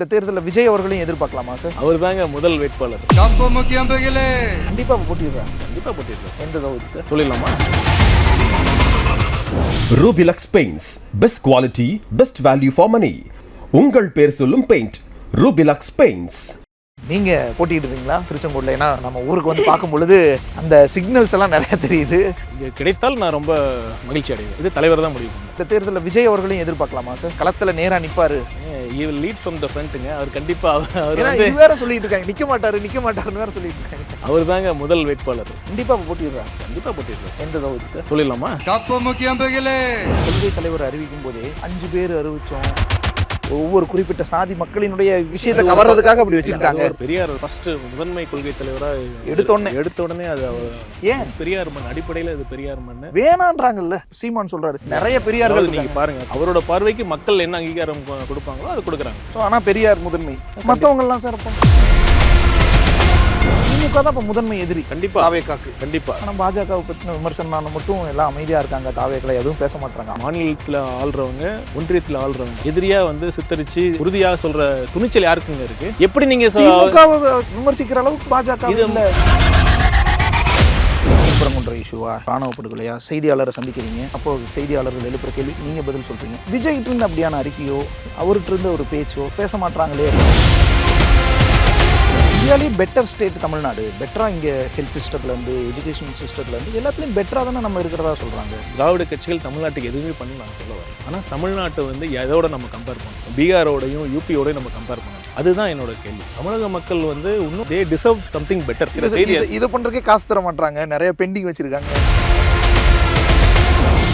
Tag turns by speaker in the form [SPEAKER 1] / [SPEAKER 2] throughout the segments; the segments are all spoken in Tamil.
[SPEAKER 1] இந்த தேர்தலில் விஜய் அவர்களையும் எதிர்பார்க்கலாமா சார்?
[SPEAKER 2] அவர் தாங்க முதல் வேட்பாளர்.
[SPEAKER 1] கண்டிப்பாக போட்டிடுறாங்க.
[SPEAKER 2] கண்டிப்பாக போட்டிடுறாங்க.
[SPEAKER 1] எந்த தொகுதி சார்
[SPEAKER 2] சொல்லிடலாமா?
[SPEAKER 3] Rubilux paints, best quality, best value for money. உங்கள் பேர் சொல்லும் பெயிண்ட் ரூபிலக்ஸ் பெயிண்ட்ஸ்.
[SPEAKER 1] நீங்க போட்டிடுறீங்களா திருச்செங்கோட்டில்? ஏன்னா நம்ம ஊருக்கு வந்து பார்க்கும் பொழுது அந்த சிக்னல்ஸ் எல்லாம் நிறைய தெரியுது.
[SPEAKER 2] இங்கே கிடைத்தால் நான் ரொம்ப மகிழ்ச்சி அடைவேன். இது தலைவர் தான் முடிவு பண்ணும்.
[SPEAKER 1] இந்த தேர்தலில் விஜய் அவர்களையும் எதிர்பார்க்கலாமா சார்? களத்தில் நேராக நிற்பாரு.
[SPEAKER 2] He will lead from the frontங்க. அவர் கண்டிப்பாக அவர்
[SPEAKER 1] இது வேற சொல்லிட்டு இருக்காங்க, நிற்க மாட்டாருன்னு வேற சொல்லிட்டு இருக்காங்க.
[SPEAKER 2] அவர் தாங்க முதல் வேட்பாளர்.
[SPEAKER 1] கண்டிப்பாக போட்டிடுறாங்க.
[SPEAKER 2] கண்டிப்பாக போட்டிடுறாங்க.
[SPEAKER 1] எந்த தொகுதி சார்?
[SPEAKER 2] சொல்லிடலாமா?
[SPEAKER 1] கொள்கை தலைவர் அறிவிக்கும் போதே 5 பேர் அறிவிச்சோம். ஒவ்வொரு குறிப்பிட்ட சாதி மக்களினுடைய விஷயத்தை கவர்றதுக்காக அப்படி வச்சிருக்காங்க.
[SPEAKER 2] பெரியார் ஃபர்ஸ்ட் முதன்மை கொள்கை தலைவராக எடுத்த உடனே அது
[SPEAKER 1] ஏன்
[SPEAKER 2] பெரியார் மண் அடிப்படையில் அது பெரியார் மண்
[SPEAKER 1] வேணான்றாங்கல்ல. சீமான் சொல்றாரு நிறைய பெரியார்கள்.
[SPEAKER 2] நீங்க பாருங்க, அவரோட பார்வைக்கு மக்கள் என்ன அங்கீகாரம் கொடுப்பாங்களோ அது கொடுக்குறாங்க.
[SPEAKER 1] ஸோ ஆனால் பெரியார் முதன்மை, மற்றவங்க எல்லாம் சார் அப்போ திமுக தான் இப்போ முதன்மை எதிரி.
[SPEAKER 2] கண்டிப்பா
[SPEAKER 1] தாவேக்காக்கு
[SPEAKER 2] கண்டிப்பா.
[SPEAKER 1] ஆனால் பாஜகவை பற்றின விமர்சனம் மட்டும் எல்லாம் அமைதியா இருக்காங்க. தாவேக்களை எதுவும் பேச மாட்டாங்க.
[SPEAKER 2] மாநிலத்தில் ஆள்றவங்க, ஒன்றியத்தில் ஆள்றவங்க எதிரியா வந்து சித்தரிச்சு உறுதியாக சொல்ற துணிச்சல் யாருக்குங்க இருக்கு? எப்படி நீங்க
[SPEAKER 1] திமுகவை விமர்சிக்கிற அளவுக்கு பாஜக இல்ல. திருப்பரங்குன்ற இஷ்யூவா, ராணுவ படுகொலையா, செய்தியாளரை சந்திக்கிறீங்க. அப்போ செய்தியாளர்கள் எழுப்புற கேள்வி நீங்க பதில் சொல்றீங்க. விஜய்கிட்ட இருந்து அப்படியான அறிக்கையோ அவர்கிட்ட இருந்த ஒரு பேச்சோ பேச மாட்டாங்களே. இந்தியாவிலேயே பெட்டர் ஸ்டேட் தமிழ்நாடு. பெட்டராக இங்கே ஹெல்த் சிஸ்டத்துலேருந்து, எஜுகேஷன் சிஸ்டத்துலேருந்து எல்லாத்துலேயும் பெட்டராக தானே நம்ம இருக்கிறதா சொல்கிறாங்க.
[SPEAKER 2] திராவிட கட்சிகள் தமிழ்நாட்டுக்கு எதுவுமே பண்ணி நான் சொல்ல வரேன். ஆனால் தமிழ்நாட்டை வந்து எதோட நம்ம கம்பேர் பண்ணணும்? பீகாரோடையும் யூபியோடையும் நம்ம கம்பேர் பண்ணணும். அதுதான் என்னோட கேள்வி. தமிழக மக்கள் வந்து இன்னும் தே டிசர்வ் சம்திங் பெட்டர்.
[SPEAKER 1] இதை பண்ணுறதுக்கே காசு தர மாட்டாங்க, நிறைய பெண்டிங் வச்சுருக்காங்க.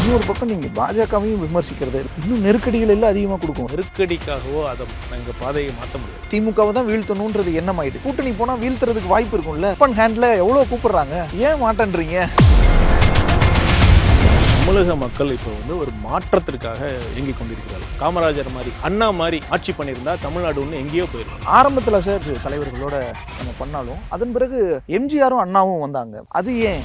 [SPEAKER 1] இன்னொரு பக்கம் நீங்கள் பாஜகவையும் விமர்சிக்கிறது இன்னும் நெருக்கடிகள் எல்லாம் அதிகமாக கொடுக்கும்.
[SPEAKER 2] நெருக்கடிக்காகவோ அதை நாங்கள் பாதையை மாற்ற முடியாது.
[SPEAKER 1] திமுகவை தான் வீழ்த்தணுன்றது எண்ணம் ஆயிடுது. கூட்டணி போனால் வீழ்த்துறதுக்கு வாய்ப்பு இருக்கும்ல. ஓப்பன் ஹேண்டில் எவ்வளோ கூப்பிடுறாங்க, ஏன் மாட்டேன்றீங்க?
[SPEAKER 2] தமிழக மக்கள் இப்போ வந்து ஒரு மாற்றத்திற்காக இயங்கிக் கொண்டிருக்கிறார்கள். காமராஜர் மாதிரி, அண்ணா மாதிரி ஆட்சி பண்ணியிருந்தா தமிழ்நாடு ஒன்று எங்கேயோ போயிருக்கும்.
[SPEAKER 1] ஆரம்பத்தில் சார் தலைவர்களோட நம்ம பண்ணாலும் அதன் பிறகு எம்ஜிஆரும் அண்ணாவும் வந்தாங்க. அது ஏன்?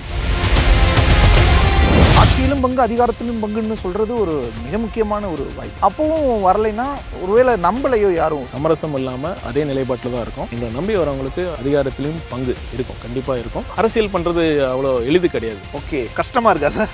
[SPEAKER 1] ஆட்சியிலும் பங்கு, அதிகாரத்திலும் பங்குன்னு சொல்றது ஒரு மிக முக்கியமான ஒரு வாய்ப்பு. அப்பவும் வரலைன்னா ஒருவேளை நம்பலையோ யாரும்.
[SPEAKER 2] சமரசம் இல்லாம அதே நிலைப்பாட்டில் தான் இருக்கும். எங்களை நம்பி வரவங்களுக்கு அதிகாரத்திலும் பங்கு இருக்கும், கண்டிப்பா இருக்கும். அரசியல் பண்றது அவ்வளோ எளிது கிடையாது.
[SPEAKER 1] ஓகே, கஷ்டமா இருக்கா சார்?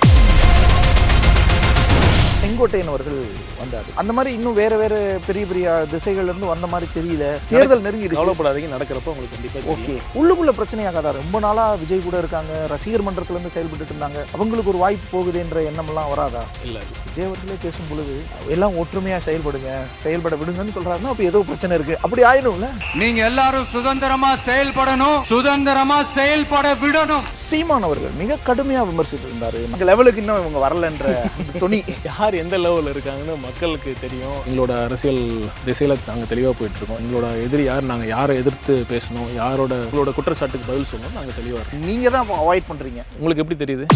[SPEAKER 1] செங்கோட்டையன் அவர்கள் வந்தார். அந்த மாதிரி இன்னும் வேற வேற பெரிய பெரிய திசைகள்ல இருந்து வந்த மாதிரி தெரியல. தேர்தல் நெருங்கிடுச்சு.
[SPEAKER 2] கவலைப்படாதீங்க, நடக்கிறப்ப உங்களுக்கு கண்டிப்பா.
[SPEAKER 1] ஓகே, உள்ளுக்குள்ள பிரச்சனையாகாதா? ரொம்ப நாளா விஜய் கூட இருக்காங்க, ரசிகர் மன்றத்துல இருந்து செயல்பட்டு இருந்தாங்க. அவங்களுக்கு ஒரு வாய்ப்பு போகுதுன்ற எண்ணம் எல்லாம் வராதா?
[SPEAKER 2] இல்ல,
[SPEAKER 1] விஜய் அவர்களே பேசும் பொழுது எல்லாம் ஒற்றுமையா செயல்பட விடுங்கன்னு சொல்றாருன்னா அப்ப ஏதோ பிரச்சனை இருக்கு. அப்படி ஆயிடும்ல.
[SPEAKER 4] நீங்க எல்லாரும் சுதந்திரமா செயல்படணும், சுதந்திரமா செயல்பட விடணும்.
[SPEAKER 1] சீமான் அவர்கள் மிக கடுமையா விமர்சித்து இருந்தாரு. அந்த லெவலுக்கு இன்னும் இவங்க வரலன்ற துணி.
[SPEAKER 2] யார் எந்த லெவலில் இருக்காங்கன்னு மக்களுக்கு தெரியும். எங்களோட அரசியல் திசையில நாங்கள் தெளிவாக போயிட்டு இருக்கோம். எங்களோட எதிரி யார், நாங்கள் யாரை எதிர்த்து பேசணும், உங்களோட குற்றச்சாட்டுக்கு பதில் சொல்லணும், நாங்கள் தெளிவாக இருக்கோம்.
[SPEAKER 1] நீங்க தான் அவாய்ட் பண்றீங்க.
[SPEAKER 2] உங்களுக்கு எப்படி தெரியுது?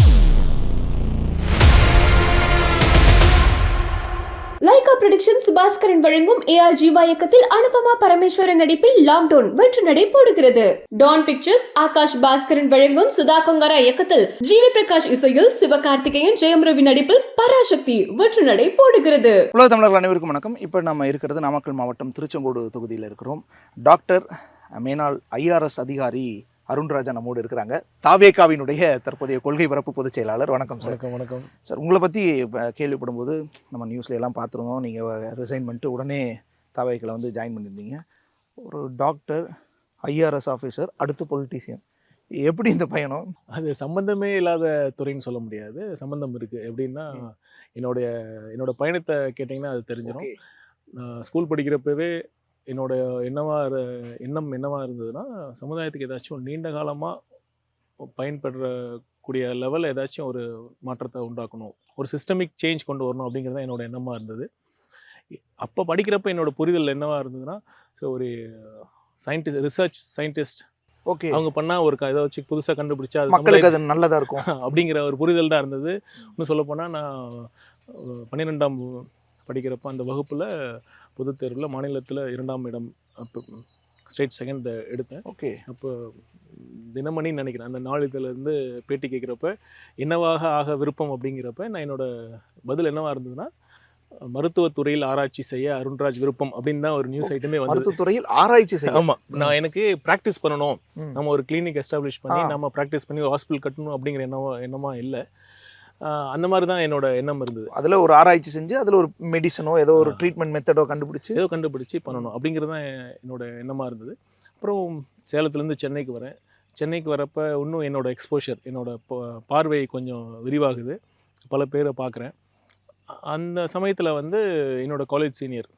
[SPEAKER 5] லைகா ப்ரொடக்ஷன்ஸ் பாஸ்கரன் வழங்கும் ARGY இயக்கத்தில் அனுபமா பரமேஸ்வரன் நடிப்பில் லாக்டவுன் வெற்றி நடை போடுகிறது. டான் பிக்சர்ஸ் ஆகாஷ் பாஸ்கரன் வழங்கும் சுதா கொங்கரா இயக்கத்தில் ஜிவி பிரகாஷ் இசையில் சிவகார்த்திகேயன், ஜெயம் ரவி நடிப்பில் பராசக்தி வெற்றி நடை போடுகிறது.
[SPEAKER 1] உலக தமிழர்கள் அனைவருக்கும் வணக்கம். இப்போ நம்ம இருக்கிறது நாமக்கல் மாவட்டம் திருச்செங்கோடு தொகுதியில் இருக்கிறோம். டாக்டர் மேனாள் IRS அதிகாரி அருண்ராஜா நம்மோடு இருக்கிறாங்க. தாவேகாவினுடைய தற்போதைய கொள்கை பரப்பு பொதுச் செயலாளர். வணக்கம் சார்.
[SPEAKER 2] வணக்கம்
[SPEAKER 1] சார். உங்களை பற்றி கேள்விப்படும் போது நம்ம நியூஸ்ல எல்லாம் பார்த்துருந்தோம். நீங்கள் ரிசைன் பண்ணிட்டு உடனே தாவேக்கில் வந்து ஜாயின் பண்ணியிருந்தீங்க. ஒரு டாக்டர், IRS ஆஃபீஸர், அடுத்து பொலிட்டீஷியன். எப்படி இந்த பயணம்?
[SPEAKER 2] அது சம்பந்தமே இல்லாத துறைன்னு சொல்ல முடியாது, சம்பந்தம் இருக்குது. எப்படின்னா என்னோட பயணத்தை கேட்டிங்கன்னா அது தெரிஞ்சிடும். நான் ஸ்கூல் படிக்கிறப்பவே என்னோட எண்ணம் என்னவாக இருந்ததுன்னா, சமுதாயத்துக்கு ஏதாச்சும் நீண்ட காலமாக பயன்படுறக்கூடிய லெவலில் ஏதாச்சும் ஒரு மாற்றத்தை உண்டாக்கணும், ஒரு சிஸ்டமிக் சேஞ்ச் கொண்டு வரணும் அப்படிங்கிறது தான் என்னோட எண்ணமாக இருந்தது. அப்போ படிக்கிறப்ப என்னோட புரிதல் என்னவாக இருந்ததுன்னா, ஸோ ஒரு ரிசர்ச் சயின்டிஸ்ட்,
[SPEAKER 1] ஓகே, அவங்க
[SPEAKER 2] பண்ணால் ஒரு இதை வச்சு புதுசாக கண்டுபிடிச்சா
[SPEAKER 1] மக்களுக்கு அது நல்லதாக இருக்கும்
[SPEAKER 2] அப்படிங்கிற ஒரு புரிதல் தான் இருந்தது. இன்னும் சொல்லப்போனால் நான் 12ஆம் படிக்கிறப்ப அந்த வகுப்பில் பொதுத் தேர்வில் மாநிலத்தில் 2ஆம் இடம், அப்போ ஸ்டேட் செகண்ட் எடுத்தேன்.
[SPEAKER 1] ஓகே.
[SPEAKER 2] அப்போ தினமணின்னு நினைக்கிறேன், அந்த நாளிதழிலேருந்து பேட்டி கேட்குறப்ப என்னவாக ஆக விருப்பம் அப்படிங்கிறப்ப நான் என்னோட பதில் என்னவாக இருந்ததுன்னா, மருத்துவத்துறையில் ஆராய்ச்சி செய்ய அருண்ராஜ் விருப்பம் அப்படின்னு தான் ஒரு நியூஸ் ஐட்டமே வந்து.
[SPEAKER 1] மருத்துவத்துறையில் ஆராய்ச்சி செய்ய.
[SPEAKER 2] ஆமா, நான் எனக்கு ப்ராக்டிஸ் பண்ணணும், நம்ம ஒரு கிளினிக் எஸ்டாப்ளிஷ் பண்ணி நம்ம ப்ராக்டிஸ் பண்ணி ஒரு ஹாஸ்பிட்டல் கட்டணும் அப்படிங்கிற எண்ணமா இல்லை. அந்த மாதிரி தான் என்னோட எண்ணம் இருந்தது.
[SPEAKER 1] அதில் ஒரு ஆராய்ச்சி செஞ்சு அதில் ஒரு மெடிசனோ ஏதோ ஒரு ட்ரீட்மெண்ட் மெத்தடோ கண்டுபிடிச்சி
[SPEAKER 2] பண்ணணும் அப்படிங்கிறது தான் என்னோட எண்ணமாக இருந்தது. அப்புறம் சேலத்துலேருந்து சென்னைக்கு வரேன். சென்னைக்கு வரப்போ இன்னும் என்னோட எக்ஸ்போஷர், என்னோட பார்வை கொஞ்சம் விரிவாகுது, பல பேரை பார்க்குறேன். அந்த சமயத்தில் வந்து என்னோட காலேஜ் சீனியர்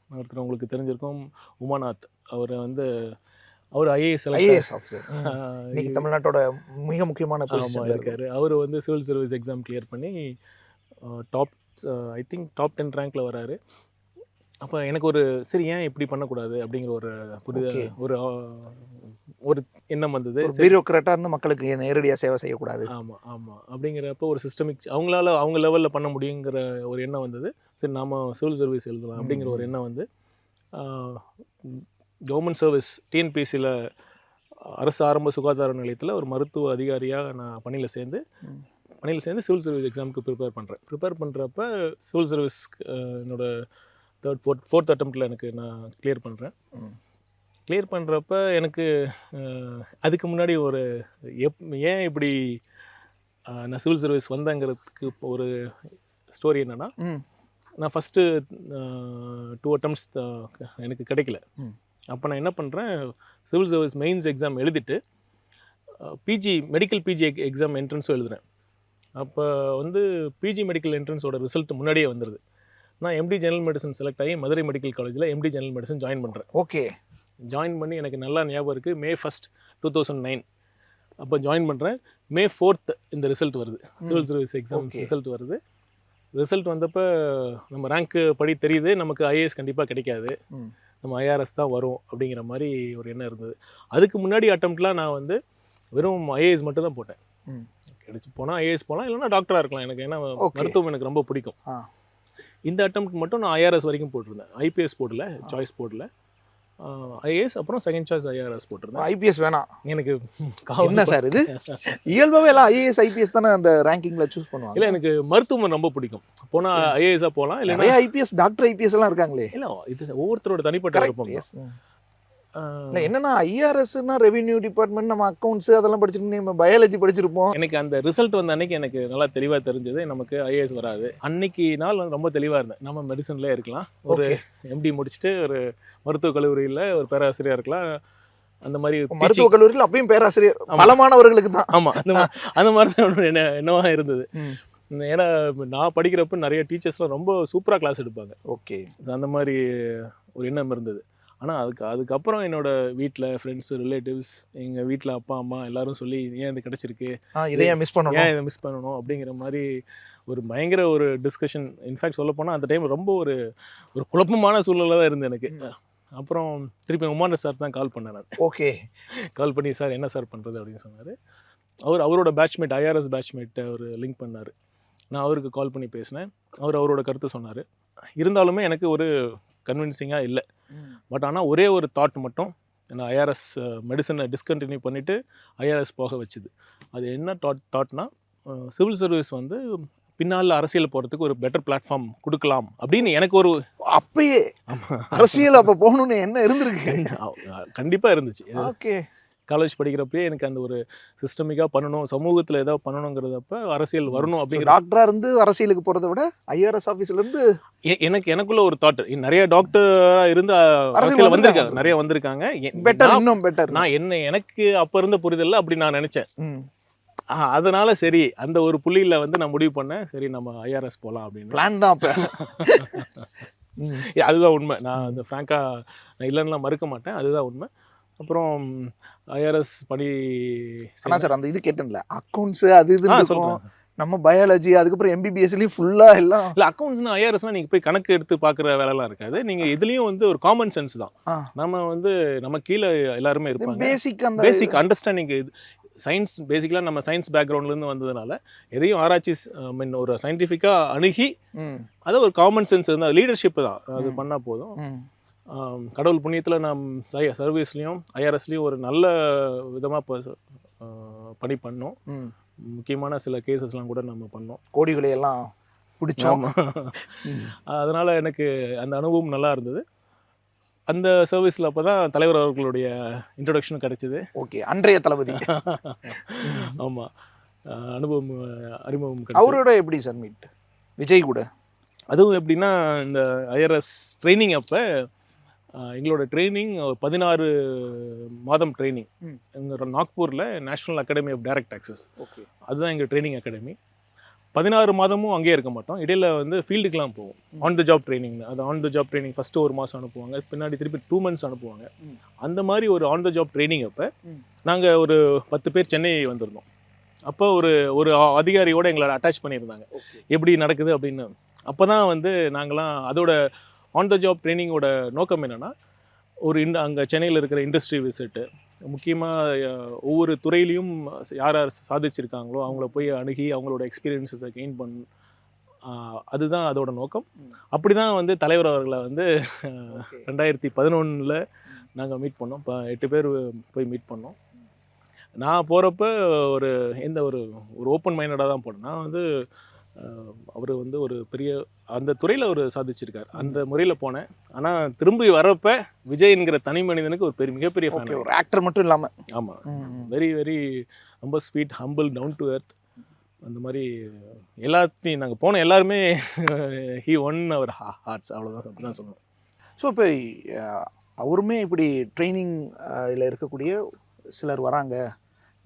[SPEAKER 2] ஒருத்தர் உங்களுக்கு தெரிஞ்சிருக்கும், உமாநாத். அவர் ஐஏஎஸ்
[SPEAKER 1] ஆஃபீஸர், இன்னைக்கு தமிழ்நாட்டோட மிக முக்கியமான பொசிஷன்ல
[SPEAKER 2] இருக்காரு. அவர் வந்து சிவில் சர்வீஸ் எக்ஸாம் கிளியர் பண்ணி டாப் 10 ரேங்க்ல வராரு. அப்போ எனக்கு ஒரு சரி ஏன் இப்படி பண்ணக்கூடாது அப்படிங்கிற ஒரு எண்ணம் வந்தது.
[SPEAKER 1] பியூரோக்ராட்டாக இருந்து மக்களுக்கு நேரடியாக சேவை செய்யக்கூடாது.
[SPEAKER 2] ஆமாம் அப்படிங்கிறப்ப ஒரு சிஸ்டமிக் அவங்க லெவலில் பண்ண முடியுங்கிற ஒரு எண்ணம் வந்தது. சரி நாம சிவில் சர்வீஸ் எழுதலாம் அப்படிங்கிற ஒரு எண்ணம் வந்து கவர்மெண்ட் சர்வீஸ் டிஎன்பிஎஸ்சியில் அரசு ஆரம்ப சுகாதார நிலையத்தில் ஒரு மருத்துவ அதிகாரியாக நான் பணியில் சேர்ந்து சிவில் சர்வீஸ் எக்ஸாமுக்கு ப்ரிப்பேர் பண்ணுறப்ப சிவில் சர்வீஸ் என்னோட ஃபோர்த் அட்டெம்ப்டில் எனக்கு நான் கிளியர் பண்ணுறப்ப எனக்கு அதுக்கு முன்னாடி ஏன் இப்படி நான் சிவில் சர்வீஸ் வந்தேங்கிறதுக்கு ஒரு ஸ்டோரி என்னென்னா, நான் ஃபஸ்ட்டு 2 attempts எனக்கு கிடைக்கல. அப்போ நான் என்ன பண்ணுறேன், சிவில் சர்வீஸ் மெயின்ஸ் எக்ஸாம் எழுதிட்டு மெடிக்கல் பிஜி எக்ஸாம் என்ட்ரன்ஸும் எழுதுகிறேன். அப்போ வந்து பிஜி மெடிக்கல் என்ட்ரன்ஸோட ரிசல்ட் முன்னாடியே வந்துடுது. நான் எம்டி ஜெனரல் மெடிசன் செலக்ட் ஆகி மதுரை மெடிக்கல் காலேஜில் எம்டி ஜெனரல் மெடிசன் ஜாயின் பண்ணுறேன். ஜாயின் பண்ணி எனக்கு நல்லா ஞாபகம் இருக்குது, May 1, 2009 அப்போ ஜாயின் பண்ணுறேன். May 4 இந்த ரிசல்ட் வருது, சிவில் சர்வீஸ் எக்ஸாம் ரிசல்ட் வருது. ரிசல்ட் வந்தப்போ நம்ம ரேங்க்கு படி தெரியுது நமக்கு ஐஏஎஸ் கண்டிப்பாக கிடைக்காது, நம்ம ஐஆர்எஸ் தான் வரும் அப்படிங்கிற மாதிரி ஒரு எண்ணம் இருந்தது. அதுக்கு முன்னாடி அட்டம்ப்ட்லாம் நான் வந்து வெறும் ஐஏஎஸ் மட்டும் தான் போட்டேன். கிடைச்சி போனால் ஐஏஎஸ் போகலாம், இல்லைன்னா டாக்டராக இருக்கலாம். எனக்கு ஏன்னா மருத்துவம் எனக்கு ரொம்ப பிடிக்கும். இந்த அட்டம்ப்ட் மட்டும் நான் ஐஆர்எஸ் வரைக்கும் போட்டிருந்தேன். ஐபிஎஸ் போடல, சாய்ஸ் போடல, ஐஏஎஸ் அப்புறம் செகண்ட் சாய்ஸ் ஐஆர்எஸ் போட்டிருந்தேன்.
[SPEAKER 1] ஐபிஎஸ் வேணாம் எனக்கு.
[SPEAKER 2] என்ன
[SPEAKER 1] சார் இது இயல்பாகவே எல்லாம் ஐஏஎஸ் ஐபிஎஸ் தானே அந்த ரேங்கிங்கில் சூஸ் பண்ணுவாங்க.
[SPEAKER 2] இல்லை, எனக்கு மருத்துவம் ரொம்ப பிடிக்கும். போனால் ஐஏஎஸ்ஸாக போகலாம், இல்லைன்னா
[SPEAKER 1] ஐபிஎஸ் டாக்டர் ஐபிஎஸ் எல்லாம் இருக்காங்களே.
[SPEAKER 2] இல்லை, இது ஒவ்வொருத்தரோட தனிப்பட்ட விருப்பம்.
[SPEAKER 1] இல்லை என்னன்னா ஐஆர்எஸ்னா ரெவென்யூ டிபார்ட்மெண்ட், நம்ம அக்கௌண்ட்ஸ் அதெல்லாம் படிச்சிருக்கோம், நம்ம பயாலஜி படிச்சிருப்போம்.
[SPEAKER 2] எனக்கு அந்த ரிசல்ட் வந்த அன்னைக்கு எனக்கு நல்லா தெளிவாக தெரிஞ்சது நமக்கு ஐஏஎஸ் வராது. அன்னைக்கு நாள் ரொம்ப தெளிவாக இருந்தேன், நம்ம மெடிசன்லேயே இருக்கலாம், ஒரு எம்டி முடிச்சுட்டு ஒரு மருத்துவக் கல்லூரியில் ஒரு பேராசிரியர் இருக்கலாம். அந்த மாதிரி
[SPEAKER 1] மருத்துவக் கல்லூரியில் அப்பயும் பேராசிரியர் பலமானவர்களுக்கு தான்.
[SPEAKER 2] ஆமாம், அந்த மாதிரி தான் என்னவா இருந்தது. ஏன்னா நான் படிக்கிறப்ப நிறைய டீச்சர்ஸ்லாம் ரொம்ப சூப்பராக கிளாஸ் எடுப்பாங்க. அந்த மாதிரி ஒரு எண்ணம் இருந்தது. ஆனால் அதுக்கப்புறம் என்னோட வீட்டில் ஃப்ரெண்ட்ஸு, ரிலேட்டிவ்ஸ், எங்கள் வீட்டில் அப்பா அம்மா எல்லாரும் சொல்லி ஏன் இது கிடச்சிருக்கு,
[SPEAKER 1] இதை மிஸ்
[SPEAKER 2] பண்ணணும் அப்படிங்கிற மாதிரி ஒரு பயங்கர ஒரு டிஸ்கஷன். இன்ஃபேக்ட் சொல்லப்போனால் அந்த டைம் ரொம்ப ஒரு குழப்பமான சூழ்நிலை தான் இருந்தது எனக்கு. அப்புறம் திருப்பி உமாண்ட சார் தான் கால் பண்ணேன் நான். கால் பண்ணி சார் என்ன சார் பண்ணுறது அப்படின்னு சொன்னார். அவரோட பேட்ச்மேட், ஐஆர்எஸ் பேட்ச்மேட் அவர் லிங்க் பண்ணார். நான் அவருக்கு கால் பண்ணி பேசினேன். அவரோட கருத்து சொன்னார். இருந்தாலுமே எனக்கு ஒரு கன்வின்சிங்காக இல்லை. பட் ஆனால் ஒரே ஒரு தாட் மட்டும் நான் ஐஆர்எஸ் மெடிசனை டிஸ்கண்டினியூ பண்ணிவிட்டு ஐஆர்எஸ் போக வச்சுது. அது என்ன தாட்னா, சிவில் சர்வீஸ் வந்து பின்னால் அரசியல் போகிறதுக்கு ஒரு பெட்டர் பிளாட்ஃபார்ம் கொடுக்கலாம் அப்படின்னு எனக்கு ஒரு
[SPEAKER 1] அப்பயே அரசியல் அப்போ போகணுன்னு என்ன இருந்திருக்கு.
[SPEAKER 2] கண்டிப்பாக இருந்துச்சு. காலேஜ் படிக்கிறப்பே எனக்கு அந்த ஒரு சிஸ்டமிக்காக பண்ணணும், சமூகத்தில் ஏதாவது பண்ணணுங்கிறதப்ப அரசியல் வரணும் அப்படிங்கிற.
[SPEAKER 1] டாக்டராக இருந்து அரசியலுக்கு போகிறத விட ஐஆர்எஸ் ஆஃபீஸ்லேருந்து எனக்குள்ள
[SPEAKER 2] ஒரு தாட். நிறைய டாக்டராக இருந்து அரசியல் வந்திருக்காங்க, நிறைய வந்திருக்காங்க.
[SPEAKER 1] இன்னும் பெட்டர்
[SPEAKER 2] நான் எனக்கு அப்போ இருந்த புரிதல் அப்படி நான் நினச்சேன். அதனால சரி, அந்த ஒரு புள்ளியில் வந்து நான் முடிவு பண்ணேன், சரி நம்ம ஐஆர்எஸ் போகலாம் அப்படின்னு.
[SPEAKER 1] பிளான் தான் அப்போ.
[SPEAKER 2] அதுதான் உண்மை. நான் அந்த ஃப்ராங்காக நான் இல்லைன்னா மறுக்க மாட்டேன், அதுதான் உண்மை. அப்புறம் ஐஆர்எஸ் படி
[SPEAKER 1] சார் அந்த இது கேட்டேன்ல, அக்கௌண்ட்ஸ் அது இது சொல்லுவோம், நம்ம பயாலஜி அதுக்கப்புறம் எம்பிபிஎஸ்லேயும் ஃபுல்லாக எல்லாம்
[SPEAKER 2] இல்லை. அக்கௌண்ட்ஸ்னா ஐஆர்எஸ்னால் நீங்கள் போய் கணக்கு எடுத்து பார்க்குற வேலைலாம் இருக்காது. நீங்கள் இதுலேயும் வந்து ஒரு காமன் சென்ஸ் தான். நம்ம கீழே எல்லாருமே இருப்பாங்க. Basic understanding. சயின்ஸ் பேசிக்கலாக நம்ம சயின்ஸ் பேக்ரவுண்ட்லேருந்து வந்ததுனால எதையும் ஆராய்ச்சி ஒரு சயின்டிஃபிக்காக அணுகி அதை ஒரு காமன் சென்ஸ் இருந்தால் லீடர்ஷிப் தான் அது பண்ணால் போதும். கடவுள் புண்ணியத்தில் நாம் சர்வீஸ்லேயும் ஐஆர்எஸ்லேயும் ஒரு நல்ல விதமாக பணி பண்ணோம். முக்கியமான சில கேசஸ்லாம் கூட நம்ம பண்ணோம்.
[SPEAKER 1] கோடிகளை எல்லாம் பிடிச்சோம்.
[SPEAKER 2] அதனால் எனக்கு அந்த அனுபவம் நல்லா இருந்தது. அந்த சர்வீஸில் அப்போ தான் தலைவர் அவர்களுடைய இன்ட்ரொடக்ஷன் கிடச்சிது.
[SPEAKER 1] ஓகே, அன்றைய தளபதி.
[SPEAKER 2] ஆமாம், அறிமுகம் கிடைச்சது.
[SPEAKER 1] அவரோட எப்படி சார் மீட்? விஜய் கூட?
[SPEAKER 2] அதுவும் எப்படின்னா, இந்த ஐஆர்எஸ் ட்ரைனிங் அப்போ எங்களோட ட்ரைனிங் 16 மாதம் ட்ரைனிங். எங்கள் நாக்பூரில் National Academy of Direct Taxes,
[SPEAKER 1] okay,
[SPEAKER 2] அதுதான் எங்கள் ட்ரைனிங் அகாடமி. 16 மாதமும் அங்கேயே இருக்க மாட்டோம். இடையில வந்து ஃபீல்டுக்கெலாம் போவோம். On the job training. அது on the job training first 1 மாதம் அனுப்புவாங்க, பின்னாடி திருப்பி 2 months அனுப்புவாங்க. அந்த மாதிரி ஒரு ஆன் த ஜாப் ட்ரைனிங் அப்போ நாங்கள் ஒரு 10 பேர் சென்னை வந்திருந்தோம். அப்போ ஒரு அதிகாரியோடு எங்களை அட்டாச் பண்ணியிருந்தாங்க, எப்படி நடக்குது அப்படின்னு. அப்போ தான் வந்து நாங்களாம் அதோட ஆன் த ஜாப் ட்ரைனிங்கோட நோக்கம் என்னென்னா, அங்கே சென்னையில் இருக்கிற இண்டஸ்ட்ரி விசிட்டு, முக்கியமாக ஒவ்வொரு துறையிலையும் யார் யார் சாதிச்சிருக்காங்களோ அவங்கள போய் அணுகி அவங்களோட எக்ஸ்பீரியன்ஸஸை கெயின் அதுதான் அதோட நோக்கம். அப்படி தான் வந்து தலைவர் அவர்களை வந்து 2011 நாங்கள் மீட் பண்ணோம். 8 பேர் போய் மீட் பண்ணோம். நான் போகிறப்ப ஒரு ஓப்பன் மைண்டடாக தான் போனேன். நான் வந்து அவர் வந்து ஒரு பெரிய அந்த துறையில் அவர் சாதிச்சிருக்கார், அந்த முறையில் போனேன். ஆனால் திரும்பி வரப்போ விஜய்ங்கிற தனி மனிதனுக்கு ஒரு மிகப்பெரிய ஃபேன்.
[SPEAKER 1] ஒரு ஆக்டர் மட்டும் இல்லாமல்.
[SPEAKER 2] ஆமாம், வெரி வெரி ரொம்ப sweet, humble, down to earth. அந்த மாதிரி எல்லாத்தையும் நாங்கள் போன எல்லாருமே ஹி ஒன் அவர் ஹார்ட்ஸ், அவ்வளோதான் அப்படி தான் சொல்லணும்.
[SPEAKER 1] ஸோ இப்போ அவருமே இப்படி ட்ரைனிங் இருக்கக்கூடிய சிலர் வராங்க,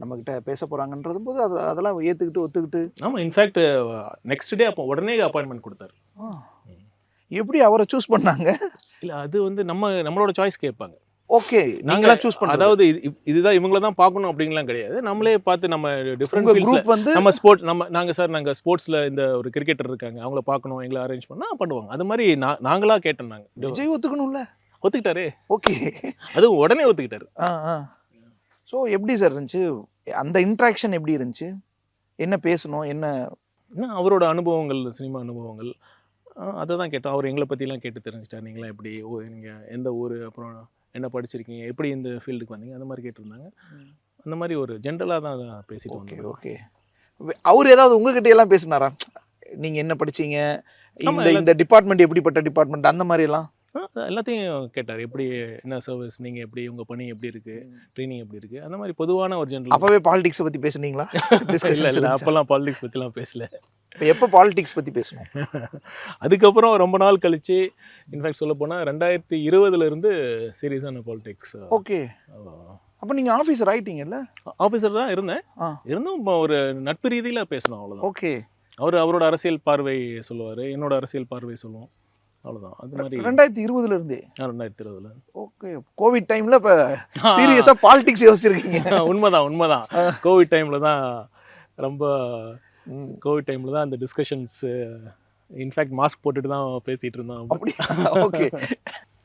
[SPEAKER 1] நம்மக்கிட்ட பேச போகிறாங்கன்றது போது அதெல்லாம் ஏற்றுக்கிட்டு ஒத்துக்கிட்டு.
[SPEAKER 2] ஆமாம், இன்ஃபேக்ட் நெக்ஸ்ட் டே அப்போ உடனே அப்பாயின்மெண்ட் கொடுத்தாரு.
[SPEAKER 1] எப்படி அவரை சூஸ் பண்ணாங்க?
[SPEAKER 2] இல்லை, அது வந்து நம்மளோட சாய்ஸ் கேட்பாங்க.
[SPEAKER 1] ஓகே, நீங்களாம் சூஸ் பண்ண.
[SPEAKER 2] அதாவது இதுதான் இவங்கள தான் பார்க்கணும் அப்படிங்கலாம் கிடையாது. நம்மளே பார்த்து நம்ம டிஃப்ரெண்ட்
[SPEAKER 1] குரூப் வந்து
[SPEAKER 2] நம்ம ஸ்போர்ட்ஸ் நாங்கள் ஸ்போர்ட்ஸில் இந்த ஒரு கிரிக்கெட்டர் இருக்காங்க, அவங்கள பார்க்கணும், எங்களை அரேஞ்ச் பண்ணால் பண்ணுவாங்க. அது மாதிரி நாங்களாக கேட்டோம். நாங்கள்
[SPEAKER 1] விஜய் ஒத்துக்கணும்ல.
[SPEAKER 2] ஒத்துக்கிட்டாரு.
[SPEAKER 1] ஓகே,
[SPEAKER 2] அதுவும் உடனே ஒத்துக்கிட்டாரு.
[SPEAKER 1] ஸோ எப்படி சார் இருந்துச்சு அந்த இன்ட்ராக்ஷன்? எப்படி இருந்துச்சு? என்ன பேசணும்? என்ன
[SPEAKER 2] அவரோட அனுபவங்கள், சினிமா அனுபவங்கள், அதை தான் கேட்டோம். அவர் எங்களை பற்றிலாம் கேட்டு தெரிஞ்சிட்டார். நீங்களாம் எப்படி, நீங்கள் எந்த ஊர், அப்புறம் என்ன படிச்சிருக்கீங்க, எப்படி இந்த ஃபீல்டுக்கு வந்தீங்க, அந்த மாதிரி கேட்டிருந்தாங்க. அந்த மாதிரி ஒரு ஜென்ரலாக தான் பேசிட்டு
[SPEAKER 1] ஓகே
[SPEAKER 2] வந்தோம்.
[SPEAKER 1] ஓகே. அவர் ஏதாவது உங்ககிட்ட எல்லாம் பேசினாரா? நீங்கள் என்ன படிச்சீங்க, இந்த டிபார்ட்மெண்ட் எப்படிப்பட்ட டிபார்ட்மெண்ட், அந்த மாதிரி எல்லாம்
[SPEAKER 2] எல்லாத்தையும் கேட்டார். எப்படி, என்ன சர்வீஸ், நீங்கள் எப்படி, உங்கள் பணி எப்படி இருக்குது, ட்ரைனிங் எப்படி இருக்குது, அந்த மாதிரி பொதுவான ஒரு ஜென்ரல்.
[SPEAKER 1] அப்போவே பாலிடிக்ஸை பற்றி பேசுனீங்களா?
[SPEAKER 2] இல்லை, அப்போல்லாம் பாலிடிக்ஸ் பற்றிலாம் பேசல.
[SPEAKER 1] இப்போ எப்போ பாலிடிக்ஸ் பற்றி பேசணும்?
[SPEAKER 2] அதுக்கப்புறம் ரொம்ப நாள் கழிச்சு, இன்ஃபேக்ட் சொல்ல போனால் 2020 சீரியஸான பாலிடிக்ஸ்.
[SPEAKER 1] ஓகே, அப்போ நீங்கள் ஆஃபீஸர் ஆகிட்டீங்கல்ல?
[SPEAKER 2] ஆஃபீஸர் தான் இருந்தேன். இருந்தும் இப்போ ஒரு நட்பு ரீதியில் பேசணும், அவ்வளோதான்.
[SPEAKER 1] ஓகே,
[SPEAKER 2] அவரோட அரசியல் பார்வை சொல்லுவார், என்னோட அரசியல் பார்வை சொல்லுவோம், அவ்வளோதான். அது மாதிரி
[SPEAKER 1] 2020 இருந்தே.
[SPEAKER 2] 2020.
[SPEAKER 1] ஓகே, கோவிட் டைமில் இப்போ சீரியஸாக பாலிடிக்ஸ் யோசிச்சிருக்கீங்க?
[SPEAKER 2] உண்மைதான். கோவிட் டைமில் தான் ரொம்ப கோவிட் டைமில் தான் அந்த டிஸ்கஷன்ஸ், இன்ஃபேக்ட் மாஸ்க் போட்டுட்டு தான் பேசிகிட்டு இருந்தோம்.
[SPEAKER 1] அப்படி? ஓகே,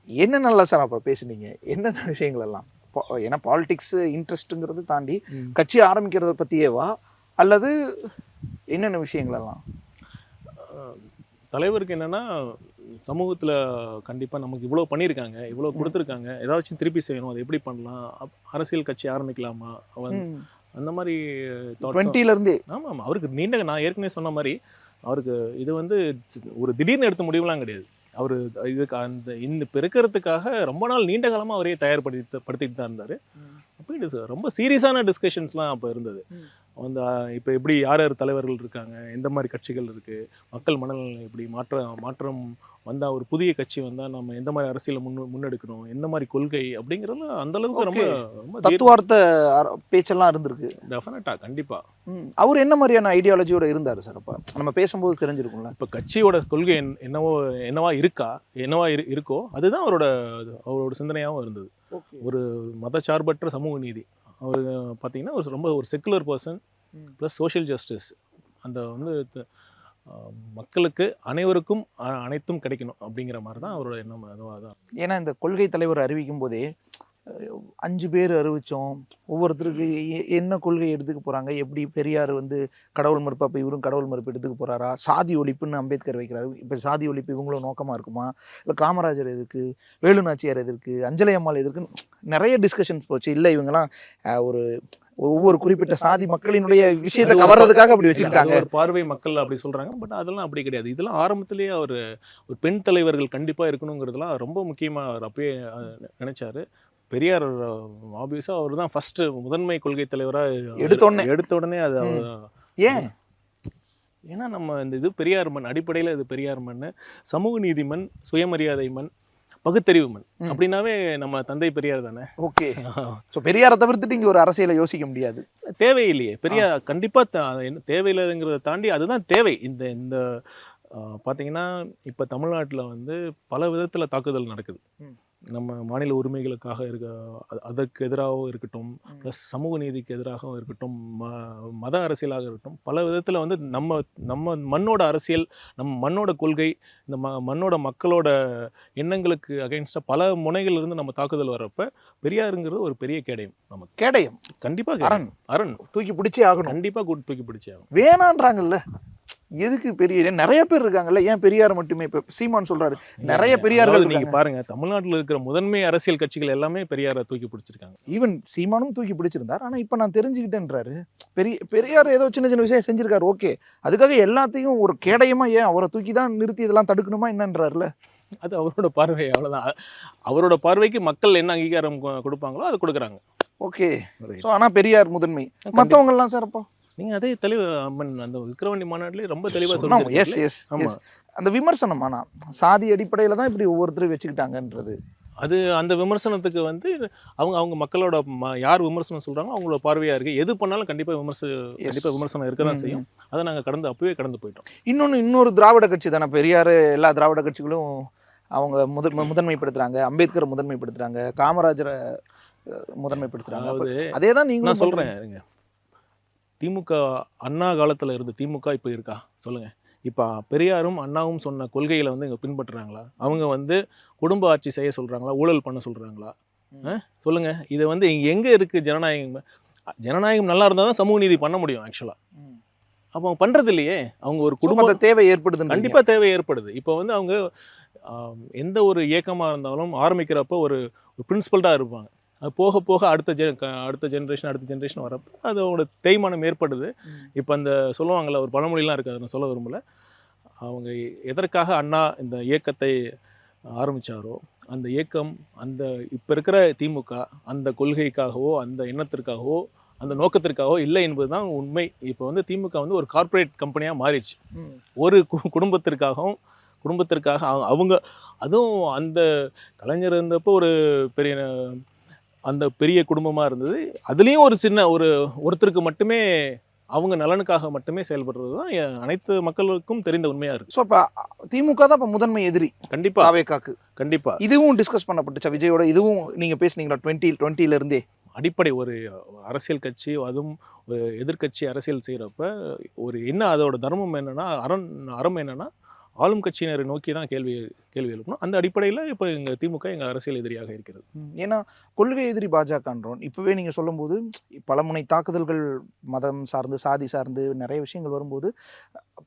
[SPEAKER 1] என்ன நல்லா சார் அப்போ பேசுனீங்க? என்னென்ன விஷயங்கள் எல்லாம்? ஏன்னா பாலிடிக்ஸ் இன்ட்ரெஸ்ட்டுங்கிறது தாண்டி கட்சி ஆரம்பிக்கிறத பற்றியேவா, அல்லது என்னென்ன விஷயங்கள் எல்லாம்?
[SPEAKER 2] தலைவருக்கு என்னென்னா, சமூகத்தில் கண்டிப்பாக நமக்கு இவ்வளோ பண்ணியிருக்காங்க, இவ்வளோ கொடுத்துருக்காங்க, ஏதாச்சும் திருப்பி செய்யணும், அதை எப்படி பண்ணலாம், அரசியல் கட்சி ஆரம்பிக்கலாமா, அந்த மாதிரி
[SPEAKER 1] 20
[SPEAKER 2] ஆமாம். அவருக்கு நான் ஏற்கனவே சொன்ன மாதிரி அவருக்கு இது வந்து ஒரு திடீர்னு எடுத்த முடிவுலாம் கிடையாது. அவர் இதுக்கு இந்த பெருக்கிறதுக்காக ரொம்ப நாள் நீண்ட காலமாக அவரே படுத்திட்டு தான் இருந்தார். அப்போ இது ரொம்ப சீரியஸான டிஸ்கஷன்ஸ்லாம் அப்போ இருந்தது. அந்த இப்போ எப்படி யார் யார் தலைவர்கள் இருக்காங்க, எந்த மாதிரி கட்சிகள் இருக்குது, மக்கள் மனநலன் எப்படி மாற்றம் வந்தால், ஒரு புதிய கட்சி வந்தால் நம்ம எந்த மாதிரி அரசியலை முன்னெடுக்கணும், எந்த மாதிரி கொள்கை அப்படிங்கிறது அந்தளவுக்கு ரொம்ப ரொம்ப
[SPEAKER 1] தத்துவார்த்த பேச்செல்லாம் இருந்திருக்கு.
[SPEAKER 2] டெஃபினட்டாக, கண்டிப்பாக.
[SPEAKER 1] அவர் என்ன மாதிரியான ஐடியாலஜியோட இருந்தார் சார்? அப்போ நம்ம பேசும்போது தெரிஞ்சிருக்கும்ல.
[SPEAKER 2] இப்போ கட்சியோட கொள்கை என்னவா இருக்கோ அதுதான் அவரோட சிந்தனையாகவும் இருந்தது. ஒரு மதச்சார்பற்ற சமூக நீதி. அவர் பார்த்தீங்கன்னா ஒரு secular person plus social justice. அந்த வந்து மக்களுக்கு அனைவருக்கும் அனைத்தும் கிடைக்கணும் அப்படிங்கிற மாதிரி தான் அவரோட எண்ணம். அதுவாக தான்.
[SPEAKER 1] ஏன்னா இந்த கொள்கை தலைவர் அறிவிக்கும் போதே 5 பேர் அறிவிச்சோம். ஒவ்வொருத்தருக்கு என்ன கொள்கை எடுத்துக்க போறாங்க? எப்படி பெரியார் வந்து கடவுள் மறுப்பு, அப்ப இவரும் கடவுள் மறுப்பு எடுத்துக்க போறாரா? சாதி ஒழிப்புன்னு அம்பேத்கர் வைக்கிறாரு. இப்ப சாதி ஒழிப்பு இவங்களும் நோக்கமா இருக்குமா? இல்ல காமராஜர் எதுக்கு? வேலு நாச்சியார் எதற்கு? அஞ்சலை அம்மாள் எதற்குன்னு நெறைய டிஸ்கஷன்ஸ் போச்சு. இல்ல இவங்கலாம் ஒரு ஒவ்வொரு குறிப்பிட்ட சாதி மக்களினுடைய விஷயத்தை கவர்றதுக்காக அப்படி வச்சிருக்காங்க.
[SPEAKER 2] ஒரு பார்வை மக்கள் அப்படி சொல்றாங்க. பட் அதெல்லாம் அப்படி கிடையாது. இதெல்லாம் ஆரம்பத்திலேயே ஒரு பெண் தலைவர்கள் கண்டிப்பா இருக்கணுங்கிறதுலாம் ரொம்ப முக்கியமா அவர் அப்பயே நினைச்சாரு. பெரியார் ஆப்வியஸா அவர் தான் ஃபர்ஸ்ட் முதன்மை கொள்கை தலைவரா எடுத்த உடனே அது
[SPEAKER 1] ஏன்?
[SPEAKER 2] ஏன்னா நம்ம இந்த இது பெரியார் மண், அடிப்படையில் இது பெரியார் மண், சமூக நீதி மண், சுயமரியாதை மண், பகுத்தறிவு மண் அப்படின்னாவே நம்ம தந்தை பெரியார் தானே.
[SPEAKER 1] ஓகே. ஸோ பெரியாரை தவிர்த்துட்டு இங்கே ஒரு அரசியலை யோசிக்க முடியாது,
[SPEAKER 2] தேவையில்லையே. பெரியார் கண்டிப்பாக என்ன தேவையில்லைங்கிறத தாண்டி அதுதான் தேவை. இந்த இந்த பார்த்தீங்கன்னா இப்போ தமிழ்நாட்டில் வந்து பல விதத்தில் தாக்குதல் நடக்குது. நம்ம மாநில உரிமைகளுக்காக அதற்கு எதிராகவும் இருக்கட்டும், ப்ளஸ் சமூக நீதிக்கு எதிராகவும் இருக்கட்டும், மத அரசியலாக இருக்கட்டும், பல விதத்தில் வந்து நம்ம மண்ணோட அரசியல், நம்ம மண்ணோட கொள்கை, இந்த மண்ணோட மக்களோட எண்ணங்களுக்கு அகைன்ஸ்டாக பல முனைகள் இருந்து நம்ம தாக்குதல் வர்றப்ப பெரியாருங்கிறது ஒரு பெரிய கேடயம். நமக்கு
[SPEAKER 1] கேடயம்
[SPEAKER 2] கண்டிப்பாக அரண்
[SPEAKER 1] தூக்கி பிடிச்சே ஆகணும்.
[SPEAKER 2] கண்டிப்பாக தூக்கி பிடிச்சே ஆகணும்.
[SPEAKER 1] வேணான்றாங்கல்ல, எதுக்கு பெரிய நிறைய பேர் இருக்காங்கல்ல, ஏன் பெரியார் மட்டுமே? இப்ப சீமான் சொல்றாரு நிறைய பெரியார்கள்.
[SPEAKER 2] நீங்க பாருங்க, தமிழ்நாட்டில் இருக்கிற முதன்மை அரசியல் கட்சிகள் எல்லாமே பெரியாரை தூக்கி பிடிச்சிருக்காங்க.
[SPEAKER 1] ஈவன் சீமானும் தூக்கி பிடிச்சிருந்தார். ஆனா இப்ப நான் தெரிஞ்சுக்கிட்டேன்றாரு. பெரியார் ஏதோ சின்ன சின்ன விஷயம் செஞ்சிருக்காரு, ஓகே. அதுக்காக எல்லாத்தையும் ஒரு கேடயமா ஏன் அவரை தூக்கி தான் நிறுத்தி இதெல்லாம் தடுக்கணுமா என்னன்றாருல?
[SPEAKER 2] அது அவரோட பார்வை, அவ்வளவுதான். அவரோட பார்வைக்கு மக்கள் என்ன அங்கீகாரம் கொடுப்பாங்களோ அதை கொடுக்குறாங்க.
[SPEAKER 1] ஓகே. ஸோ ஆனால் பெரியார் முதன்மை, மற்றவங்க எல்லாம் சார் அப்போ
[SPEAKER 2] நீங்க அதே தெளிவு அந்த விக்கிரவாண்டி மாநாட்டிலே ரொம்ப தெளிவா
[SPEAKER 1] சொன்னோம். Yes yes yes. அந்த விமர்சனம் ஆனால் சாதி அடிப்படையில் தான் இப்படி ஒவ்வொருத்தரும் வச்சுக்கிட்டாங்கன்றது,
[SPEAKER 2] அது அந்த விமர்சனத்துக்கு வந்து அவங்க மக்களோட யார் விமர்சனம் சொல்றாங்களோ அவங்களோட பார்வையா இருக்கு. எது பண்ணாலும் கண்டிப்பா விமர்சனம் இருக்க தான் செய்யும். அதை நாங்கள் அப்பவே கடந்து போயிட்டோம்.
[SPEAKER 1] இன்னொரு திராவிட கட்சி தானே பெரியார். எல்லா திராவிட கட்சிகளும் அவங்க முதன்மைப்படுத்துறாங்க, அம்பேத்கரை முதன்மைப்படுத்துறாங்க, காமராஜரை முதன்மைப்படுத்துறாங்க. அதே தான் நீங்க
[SPEAKER 2] நான் சொல்றேன். திமுக அண்ணா காலத்துல இருந்து திமுக இப்போ இருக்கா சொல்லுங்க? இப்போ பெரியாரும் அண்ணாவும் சொன்ன கொள்கைகளை வந்து இங்கே பின்பற்றுறாங்களா? அவங்க வந்து குடும்ப ஆட்சி செய்ய சொல்றாங்களா? ஊழல் பண்ண சொல்றாங்களா? சொல்லுங்க. இதை வந்து எங்க இருக்கு ஜனநாயகம்? ஜனநாயகம் நல்லா இருந்தால் தான் சமூக நீதி பண்ண முடியும் ஆக்சுவலா. அப்போ அவங்க பண்றது இல்லையே. அவங்க ஒரு குடும்ப தேவை ஏற்படுது, கண்டிப்பா தேவை ஏற்படுது. இப்போ வந்து அவங்க எந்த ஒரு இயக்கமா இருந்தாலும் ஆரம்பிக்கிறப்போ ஒரு பிரின்சிபல்டாக இருப்பாங்க. அது போக போக அடுத்த ஜென்ரேஷன் வரப்போ அதோட தேய்மானம் ஏற்படுது. இப்போ அந்த சொல்லுவாங்கள்ல, ஒரு பழமொழிலாம் இருக்குது, அதை நான் சொல்ல விரும்பலை. அவங்க எதற்காக அண்ணா இந்த இயக்கத்தை ஆரம்பித்தாரோ அந்த இயக்கம் அந்த இப்போ இருக்கிற திமுக அந்த கொள்கைக்காகவோ அந்த எண்ணத்திற்காகவோ அந்த நோக்கத்திற்காகவோ இல்லை என்பது தான் உண்மை. இப்போ வந்து திமுக வந்து ஒரு கார்ப்பரேட் கம்பெனியாக மாறிடுச்சு. ஒரு குடும்பத்திற்காக அவங்க, அதுவும் அந்த கலைஞர் இருந்தப்போ ஒரு பெரிய குடும்பமாக இருந்தது. அதுலேயும் ஒரு சின்ன ஒருத்தருக்கு மட்டுமே அவங்க நலனுக்காக மட்டுமே செயல்படுறது தான் அனைத்து மக்களுக்கும் தெரிந்த உண்மையாக இருக்குது.
[SPEAKER 1] ஸோ இப்போ திமுக தான் இப்போ முதன்மை எதிரி. கண்டிப்பாக தாவேக்காக்கு கண்டிப்பாக இதுவும் டிஸ்கஸ் பண்ணப்பட்டுச்சா விஜயோட? இதுவும் நீங்கள் பேசுனீங்களா 2020
[SPEAKER 2] அடிப்படை ஒரு அரசியல் கட்சி, அதுவும் ஒரு எதிர்கட்சி அரசியல் செய்கிறப்ப ஒரு என்ன அதோட தர்மம் என்னென்னா, அறம் என்னென்னா ஆளும் கட்சியினரை நோக்கி தான் கேள்வி எழுப்பணும். அந்த அடிப்படையில் இப்போ எங்கள் திமுக எங்கள் அரசியல் எதிரியாக இருக்கிறது.
[SPEAKER 1] ஏன்னா கொள்கை எதிரி பாஜகன்றோம். இப்போவே நீங்கள் சொல்லும்போது பலமுனை தாக்குதல்கள் மதம் சார்ந்து சாதி சார்ந்து நிறைய விஷயங்கள் வரும்போது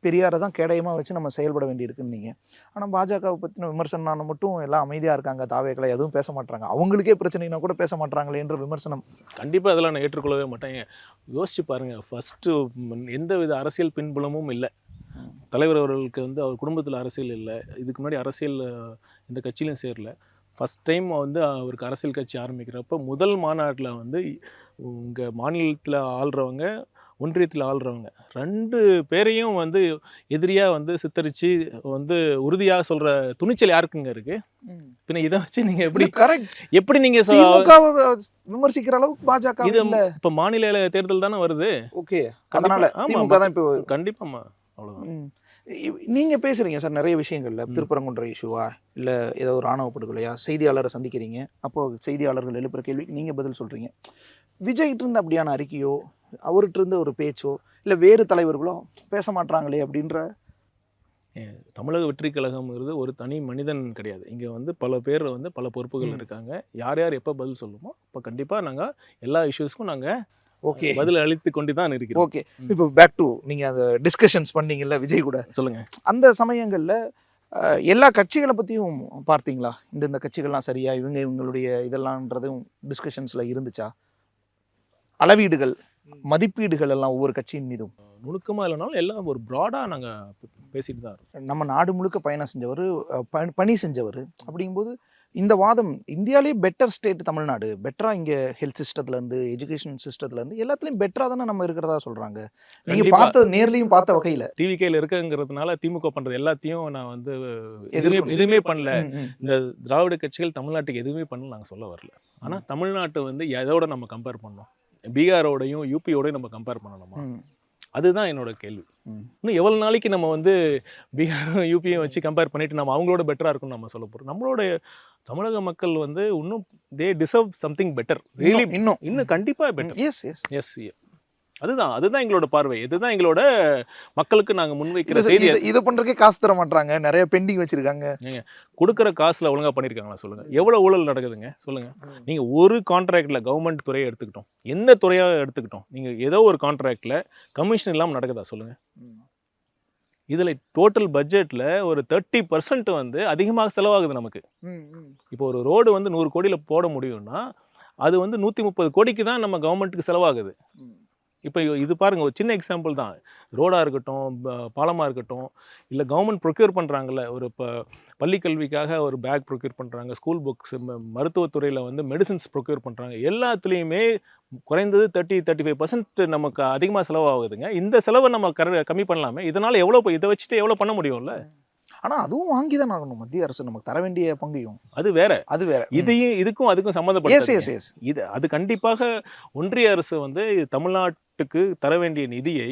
[SPEAKER 1] பெரியாரை தான் கேடயமாக வச்சு நம்ம செயல்பட வேண்டியிருக்குன்னு நீங்கள். ஆனால் பாஜகவை பற்றின விமர்சனம் மட்டும் எல்லாம் அமைதியாக இருக்காங்க, தாவேக்களை எதுவும் பேச மாட்டாங்க, அவங்களுக்கே பிரச்சனைனா கூட பேச மாட்டாங்களேன்ற விமர்சனம்
[SPEAKER 2] கண்டிப்பாக அதெல்லாம் நான் ஏற்றுக்கொள்ளவே மாட்டேன். யோசிச்சு பாருங்கள், ஃபஸ்ட்டு எந்த வித அரசியல் பின்புலமும் இல்லை. தலைவர் அவர்களுக்கு வந்து அவர் குடும்பத்தில் அரசியல் இல்லை, இதுக்கு முன்னாடி அரசியல் இந்த கட்சியிலும் சேரல. ஃபஸ்ட் டைம் வந்து அவருக்கு அரசியல் கட்சி ஆரம்பிக்கிறப்ப முதல் மாநாட்டில் வந்து உங்கள் மாநிலத்தில் ஆள்றவங்க ஒன்றியத்தில் ஆள்றவங்க 2 பேரையும் வந்து எதிரியாக வந்து சித்தரித்து வந்து உறுதியாக சொல்கிற துணிச்சல் யாருக்குங்க இருக்குது? பின்ன இதை வச்சு நீங்கள் எப்படி நீங்கள்
[SPEAKER 1] விமர்சிக்கிற அளவுக்கு பாஜக
[SPEAKER 2] இது இப்போ மாநில தேர்தல் தானே வருது.
[SPEAKER 1] ஓகே, அதனால திமுக தான் இப்போ
[SPEAKER 2] கண்டிப்பாமா அவ்வளோதான்.
[SPEAKER 1] நீங்கள் பேசுகிறீங்க சார் நிறைய விஷயங்களில், திருப்பரங்குன்ற இஷ்யூவா இல்லை ஏதோ ஒரு ஆணவ படுகொலையா, செய்தியாளரை சந்திக்கிறீங்க, அப்போது செய்தியாளர்கள் எழுப்புகிற கேள்விக்கு நீங்கள் பதில் சொல்கிறீங்க. விஜய்கிட்ட இருந்து அப்படியான அறிக்கையோ அவர்கிட்ட இருந்து ஒரு பேச்சோ இல்லை வேறு தலைவர்களோ பேச மாட்டாங்களே அப்படின்ற
[SPEAKER 2] தமிழக வெற்றி கழகம்ங்கிறது ஒரு தனி மனிதன் கிடையாது. இங்கே வந்து பல பேர் வந்து பல பொறுப்புகள் இருக்காங்க. யார் யார் எப்போ பதில் சொல்லுமோ அப்போ கண்டிப்பாக நாங்கள் எல்லா இஷ்யூஸ்க்கும் நாங்கள்
[SPEAKER 1] ஓகே
[SPEAKER 2] பதில் அளித்து கொண்டு தான் இருக்கிறோம்.
[SPEAKER 1] ஓகே இப்போ பேக் டு நீங்கள் அந்த டிஸ்கஷன்ஸ் பண்ணீங்கல்ல விஜய் கூட,
[SPEAKER 2] சொல்லுங்கள்.
[SPEAKER 1] அந்த சமயங்களில் எல்லா கட்சிகளை பற்றியும் பார்த்தீங்களா? இந்த கட்சிகள்லாம் சரியா, இவங்களுடைய இதெல்லாம்ன்றதும் டிஸ்கஷன்ஸில் இருந்துச்சா? அளவீடுகள், மதிப்பீடுகள் எல்லாம் ஒவ்வொரு கட்சியின் மீதும்
[SPEAKER 2] நுணுக்கமாக இல்லைனாலும் எல்லாம் ஒரு ப்ராடாக நாங்கள் பேசிட்டு தான் இருக்கோம்.
[SPEAKER 1] நம்ம நாடு முழுக்க பயணம் செஞ்சவர், பணி செஞ்சவர். அப்படிங்கும்போது இந்த வாதம் இந்தியாவிலேயே பெட்டர் ஸ்டேட் தமிழ்நாடு, பெட்டராக இங்கே ஹெல்த் சிஸ்டத்துலேருந்து எஜுகேஷன் சிஸ்டத்துலேருந்து எல்லாத்துலேயும் பெட்டராக தானே நம்ம இருக்கிறதா சொல்கிறாங்க. நீங்கள் பார்த்தது நேர்லையும் பார்த்த வகையில்
[SPEAKER 2] டிவிக்கையில் இருக்குங்கிறதுனால திமுக பண்ணுறது எல்லாத்தையும் நான் வந்து எதுவுமே பண்ணல. இந்த திராவிட கட்சிகள் தமிழ்நாட்டுக்கு எதுவுமே பண்ணல நாங்கள் சொல்ல வரல. ஆனால் தமிழ்நாட்டை வந்து எதோட நம்ம கம்பேர் பண்ணோம்? பீகாரோடையும் யூபியோடையும் நம்ம கம்பேர் பண்ணணுமா? அதுதான் என்னோட கேள்வி. இன்னும் எவ்வளோ நாளைக்கு நம்ம வந்து பீகாரும் யூபியும் வச்சு கம்பேர் பண்ணிட்டு நம்ம அவங்களோட பெட்டராக இருக்கும்னு நம்ம சொல்ல போகிறோம்? நம்மளோட தமிழக மக்கள் வந்து இன்னும் they deserve something better. Really இன்னும் கண்டிப்பாக பெட்டர். எஸ் அதுதான் எங்களோட பார்வை. இதுதான் எங்களோட மக்களுக்கு நாங்கள் முன்வைக்கிற செய்தி.
[SPEAKER 1] இது பண்ணுறதுக்கே காசு தர மாட்டாங்க, நிறைய பெண்டிங் வச்சிருக்காங்க.
[SPEAKER 2] கொடுக்குற காசுல ஒழுங்காக பண்ணியிருக்காங்களா சொல்லுங்கள்? எவ்வளோ ஊழல் நடக்குதுங்க சொல்லுங்கள். நீங்கள் ஒரு கான்ட்ராக்டில் கவர்மெண்ட் துறையை எடுத்துக்கிட்டோம், எந்த துறையாக எடுத்துக்கிட்டோம், நீங்கள் ஏதோ ஒரு கான்ட்ராக்டில் கமிஷன் இல்லாமல் நடக்குதா சொல்லுங்கள்? இதில் டோட்டல் பட்ஜெட்டில் ஒரு 30% வந்து அதிகமாக செலவாகுது நமக்கு. இப்போ ஒரு ரோடு வந்து 100 கோடியில் போட முடியும்னா அது வந்து 130 கோடிக்கு தான் நம்ம கவர்மெண்ட்டுக்கு செலவாகுது. இப்போ இது பாருங்கள், ஒரு சின்ன எக்ஸாம்பிள் தான். ரோடாக இருக்கட்டும், பாலமாக இருக்கட்டும், இல்லை கவர்மெண்ட் ப்ரொக்யூர் பண்ணுறாங்கல்ல, ஒரு இப்போ பள்ளி கல்விக்காக ஒரு பேக் ப்ரொக்யூர் பண்ணுறாங்க, ஸ்கூல் புக்ஸ், மருத்துவத்துறையில் வந்து மெடிசின்ஸ் ப்ரொக்யூர் பண்ணுறாங்க. எல்லாத்துலேயுமே குறைந்தது 30-35% நமக்கு அதிகமாக செலவாகுதுங்க. இந்த செலவை நம்ம கம்மி பண்ணலாமே. இதனால் எவ்வளோ, இதை வச்சுட்டு எவ்வளோ பண்ண முடியும்ல?
[SPEAKER 1] ஆனால் அதுவும் வாங்கி தான் ஆகணும். மத்திய அரசு நமக்கு தர வேண்டிய பங்கையும் அது வேற.
[SPEAKER 2] இதுக்கும் அதுக்கும் சம்மந்தப்பட்ட இது அது கண்டிப்பாக ஒன்றிய அரசு வந்து தமிழ்நாட்டுக்கு தர வேண்டிய நிதியை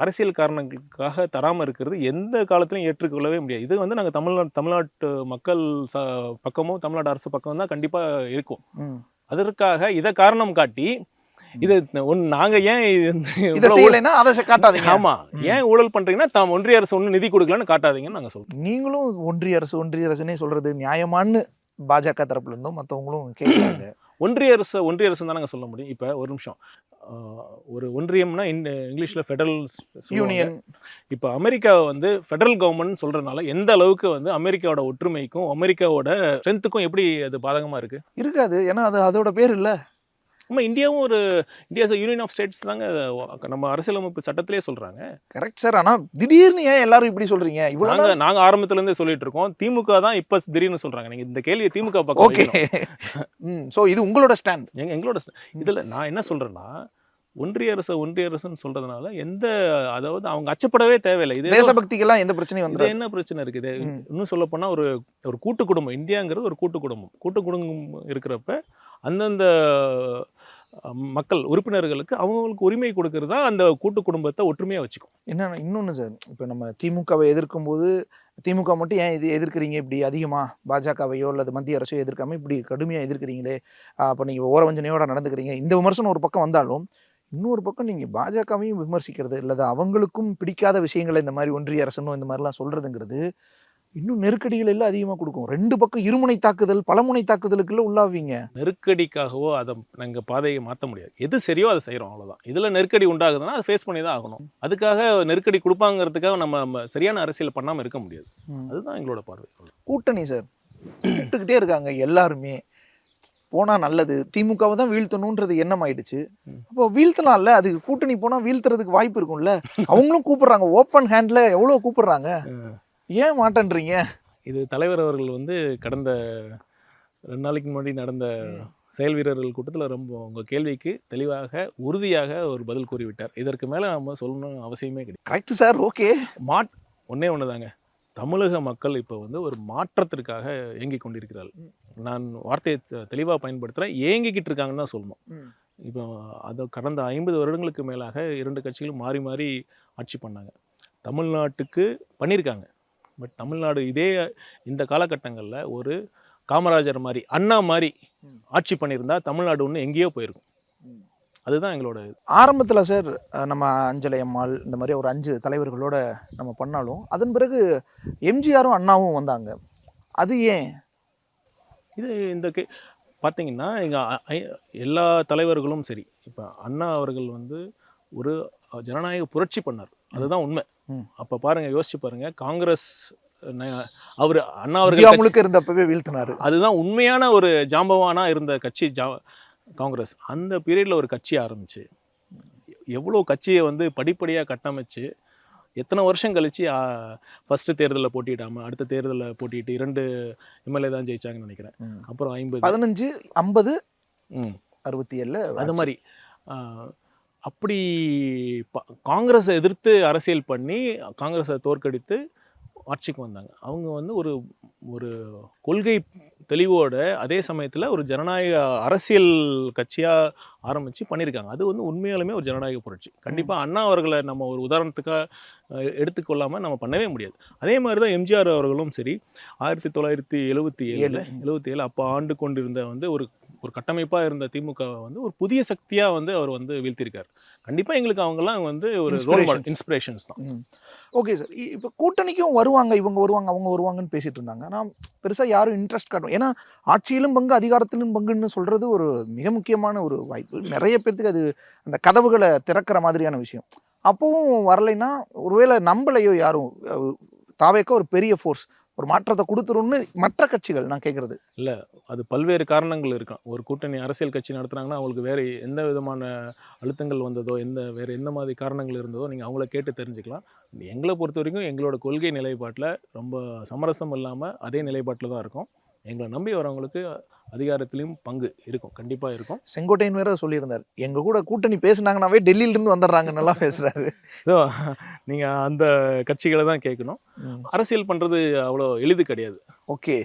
[SPEAKER 2] அரசியல் காரணங்களுக்காக தராமல் இருக்கிறது எந்த காலத்திலையும் ஏற்றுக்கொள்ளவே முடியாது. இது வந்து நாங்கள் தமிழ்நாட்டு மக்கள் பக்கமும் தமிழ்நாடு அரசு பக்கம் தான் கண்டிப்பாக இருக்கும். அதற்காக இதை காரணம் காட்டி இது நாங்க ஏன்
[SPEAKER 1] காட்டாதீங்க,
[SPEAKER 2] ஆமா ஏன் ஊழல் பண்றீங்கன்னா ஒன்றிய அரசு ஒன்றும் நிதி கொடுக்கலன்னு காட்டாதீங்கன்னு நாங்க சொல்றோம்.
[SPEAKER 1] நீங்களும் ஒன்றிய அரசுன்னே சொல்றது நியாயமானு பாஜக தரப்புல இருந்தும் மற்றவங்களும் கேட்குறாங்க.
[SPEAKER 2] ஒன்றிய அரசு தான் நாங்கள் சொல்ல முடியும். இப்போ ஒரு நிமிஷம், ஒரு ஒன்றியம்னா இங்கிலீஷில் ஃபெடரல் யூனியன். இப்போ அமெரிக்கா வந்து ஃபெடரல் கவர்மெண்ட் சொல்கிறதுனால எந்த அளவுக்கு வந்து அமெரிக்காவோட ஒற்றுமைக்கும் அமெரிக்காவோட ஸ்ட்ரென்த்துக்கும் எப்படி அது பாதகமாக
[SPEAKER 1] இருக்காது? ஏன்னா அது அதோட பேர் இல்லை.
[SPEAKER 2] நம்ம இந்தியாவும் ஒரு இந்தியா யூனியன் ஆஃப் ஸ்டேட்ஸ் தாங்க நம்ம அரசியலமைப்பு சட்டத்திலே சொல்கிறாங்க.
[SPEAKER 1] Correct sir. ஆனால் திடீர்னு ஏன் எல்லாரும் இப்படி சொல்கிறீங்க? இவ்வளோ
[SPEAKER 2] நாங்கள் ஆரம்பத்துலேருந்தே சொல்லிட்டு இருக்கோம். திமுக தான் இப்போ திடீர்னு சொல்கிறாங்க. நீங்கள் இந்த கேள்வியை திமுக பக்கம்.
[SPEAKER 1] ஓகே. ஸோ இது உங்களோட ஸ்டாண்ட்.
[SPEAKER 2] எங்களோட இதில் நான் என்ன சொல்கிறேன்னா, ஒன்றிய அரசுன்னு சொல்கிறதுனால அதாவது அவங்க அச்சப்படவே தேவையில்லை. இது
[SPEAKER 1] தேசபக்திக்கெல்லாம் எந்த பிரச்சனையும் வந்து
[SPEAKER 2] என்ன பிரச்சனை இருக்குது? இன்னும் சொல்ல போனால் ஒரு கூட்டு குடும்பம், இந்தியாங்கிறது ஒரு கூட்டு குடும்பம் இருக்கிறப்ப அந்தந்த மக்கள் உறுப்பினர்களுக்கு அவங்களுக்கு உரிமை கொடுக்கறது தான் அந்த கூட்டு குடும்பத்தை ஒற்றுமையாக வச்சுக்கும்.
[SPEAKER 1] என்னன்னா இன்னொன்று சார், இப்போ நம்ம திமுகவை எதிர்க்கும் போது திமுக மட்டும் ஏன் இது எதிர்க்கிறீங்க இப்படி அதிகமாக, பாஜகவையோ அல்லது மத்திய அரசையோ எதிர்க்காம இப்படி கடுமையாக எதிர்க்கிறீங்களே, அப்போ நீங்கள் ஓரவஞ்சனையோட நடந்துக்கிறீங்க, இந்த விமர்சனம் ஒரு பக்கம் வந்தாலும் இன்னொரு பக்கம் நீங்கள் பாஜகவையும் விமர்சிக்கிறது அல்லது அவங்களுக்கும் பிடிக்காத விஷயங்களை இந்த மாதிரி ஒன்றிய அரசுன்னு இந்த மாதிரிலாம் சொல்கிறதுங்கிறது இன்னும் நெருக்கடிகள் எல்லாம் அதிகமாக கொடுக்கும். ரெண்டு பக்கம் இருமுனை தாக்குதல் பலமுனை தாக்குதலுக்குள்ள உள்ளாவீங்க.
[SPEAKER 2] நெருக்கடிக்காகவோ அதை நாங்கள் பாதையை மாற்ற முடியாது. எது சரியோ அதை செய்கிறோம், அவ்வளோதான். இதில் நெருக்கடி உண்டாகுதுன்னா அதை ஃபேஸ் பண்ணி தான் ஆகணும். அதுக்காக நெருக்கடி கொடுப்பாங்கிறதுக்காக நம்ம சரியான அரசியல் பண்ணாமல் இருக்க முடியாது. அதுதான் எங்களோட பார்வை.
[SPEAKER 1] கூட்டணி சார் கூப்பிட்டுக்கிட்டே இருக்காங்க எல்லாருமே, போனால் நல்லது, திமுகவை தான் வீழ்த்தணுன்றது எண்ணம் ஆயிடுச்சு. அப்போ வீழ்த்தலாம்ல, அதுக்கு கூட்டணி போனால் வீழ்த்துறதுக்கு வாய்ப்பு இருக்கும்ல. அவங்களும் கூப்பிடுறாங்க, ஓப்பன் ஹேண்டில் எவ்வளோ கூப்பிடுறாங்க, ஏன் மாட்டேன்றீங்க?
[SPEAKER 2] இது தலைவர் அவர்கள் வந்து கடந்த 2 நாளைக்கு முன்னாடி நடந்த செயல் வீரர்கள் கூட்டத்தில் ரொம்ப உங்கள் கேள்விக்கு தெளிவாக உறுதியாக ஒரு பதில் கூறிவிட்டார். இதற்கு மேலே நம்ம சொல்லணும்னு அவசியமே கிடையாது.
[SPEAKER 1] Correct sir. ஓகே.
[SPEAKER 2] ஒன்றே ஒன்று தாங்க, தமிழக மக்கள் இப்போ வந்து ஒரு மாற்றத்திற்காக ஏங்கி கொண்டிருக்கிறார்கள். நான் வார்த்தையை தெளிவாக பயன்படுத்துகிறேன், ஏங்கிக்கிட்டு இருக்காங்கன்னு தான் சொல்லணும். இப்போ அதை கடந்த 50 வருடங்களுக்கு மேலாக 2 கட்சிகளும் மாறி மாறி ஆட்சி பண்ணாங்க. தமிழ்நாட்டுக்கு பண்ணியிருக்காங்க. பட் தமிழ்நாடு இந்த காலகட்டங்களில் ஒரு காமராஜர் மாதிரி, அண்ணா மாதிரி ஆட்சி பண்ணியிருந்தா தமிழ்நாடு ஒன்று எங்கேயோ போயிருக்கும். அதுதான் எங்களோட
[SPEAKER 1] ஆரம்பத்தில் சார் நம்ம அஞ்சலை அம்மாள் இந்த மாதிரி ஒரு 5 தலைவர்களோட நம்ம பண்ணாலும் அதன் பிறகு எம்ஜிஆரும் அண்ணாவும் வந்தாங்க. அது ஏன்?
[SPEAKER 2] இது இந்த பார்த்தீங்கன்னா எல்லா தலைவர்களும் சரி, இப்போ அண்ணா அவர்கள் வந்து ஒரு ஜனநாயக புரட்சி பண்ணார், அதுதான் உண்மை. அப்போ பாருங்க, யோசிச்சு பாருங்க, காங்கிரஸ் அவர் அண்ணா அவர்கள்
[SPEAKER 1] முழுக்க இருந்தப்பவே வீழ்த்தினார்.
[SPEAKER 2] அதுதான் உண்மையான ஒரு ஜாம்பவானா இருந்த கட்சி காங்கிரஸ். அந்த பீரியட்ல ஒரு கட்சி ஆரம்பிச்சு எவ்வளோ கட்சியை வந்து படிப்படியாக கட்டமைச்சு எத்தனை வருஷம் கழிச்சு ஃபர்ஸ்ட் தேர்தலில் போட்டியிடாமல் அடுத்த தேர்தலில் போட்டிட்டு 2 எம்எல்ஏ தான் ஜெயிச்சாங்கன்னு நினைக்கிறேன். அப்புறம்
[SPEAKER 1] 15, 50, 67
[SPEAKER 2] அது மாதிரி அப்படி காங்கிரஸை எதிர்த்து அரசியல் பண்ணி காங்கிரஸை தோற்கடித்து ஆட்சிக்கு வந்தாங்க. அவங்க வந்து ஒரு கொள்கை தெளிவோட அதே சமயத்தில் ஒரு ஜனநாயக அரசியல் கட்சியாக ஆரம்பித்து பண்ணியிருக்காங்க. அது வந்து உண்மையாலுமே ஒரு ஜனநாயக புரட்சி. கண்டிப்பாக அண்ணா அவர்களை நம்ம ஒரு உதாரணத்துக்காக எடுத்துக்கொள்ளாமல் நம்ம பண்ணவே முடியாது. அதே மாதிரி தான் எம்ஜிஆர் அவர்களும் சரி, 1977 அப்போ ஆண்டு கொண்டிருந்த வந்து ஒரு கட்டமைப்பாக இருந்த திமுக வந்து ஒரு புதிய சக்தியாக வந்து அவர் வந்து வீழ்த்தியிருக்கார். கண்டிப்பாக எங்களுக்கு அவங்கெல்லாம் வந்து ஒரு ரோல் மாடல், இன்ஸ்பிரேஷன்ஸ் தான்.
[SPEAKER 1] ஓகே சார், இப்போ கூட்டணிக்கும் வருவாங்க, இவங்க வருவாங்க, அவங்க வருவாங்கன்னு பேசிட்டு இருந்தாங்க. ஆனால் பெருசாக யாரும் இன்ட்ரெஸ்ட் காட்டும். ஏன்னா ஆட்சியிலும் பங்கு அதிகாரத்திலும் பங்குன்னு சொல்கிறது ஒரு மிக முக்கியமான ஒரு வாய்ப்பு. நிறைய பேர்த்துக்கு அது அந்த கதவுகளை திறக்கிற மாதிரியான விஷயம். அப்பவும் வரலைன்னா ஒருவேளை நம்பலையோ யாரும், தாவேக்க ஒரு பெரிய ஃபோர்ஸ், ஒரு மாற்றத்தை கொடுத்துருன்னு மற்ற கட்சிகள், நான் கேட்குறது
[SPEAKER 2] இல்லை, அது பல்வேறு காரணங்கள் இருக்கும். ஒரு கூட்டணி அரசியல் கட்சி நடத்துனாங்கன்னா அவங்களுக்கு வேறு எந்த விதமான அழுத்தங்கள் வந்ததோ, வேறு எந்த மாதிரி காரணங்கள் இருந்ததோ நீங்கள் அவங்கள கேட்டு தெரிஞ்சுக்கலாம். எங்களை பொறுத்த வரைக்கும் எங்களோட கொள்கை நிலைப்பாட்டில் ரொம்ப சமரசம் இல்லாமல் அதே நிலைப்பாட்டில் தான் இருக்கும். எங்களை நம்பி வரவங்களுக்கு அதிகாரத்திலையும் பங்கு இருக்கும், கண்டிப்பாக இருக்கும்.
[SPEAKER 1] செங்கோட்டையன் வேற சொல்லியிருந்தார், எங்கள் கூட கூட்டணி பேசுனாங்கன்னாவே டெல்லியிலிருந்து வந்துடுறாங்கன்னு எல்லாம் பேசுகிறாரு.
[SPEAKER 2] ஸோ நீங்கள் அந்த கட்சிகளை தான் கேட்கணும். அரசியல் பண்ணுறது அவ்வளோ எளிது கிடையாது.
[SPEAKER 1] ஓகே,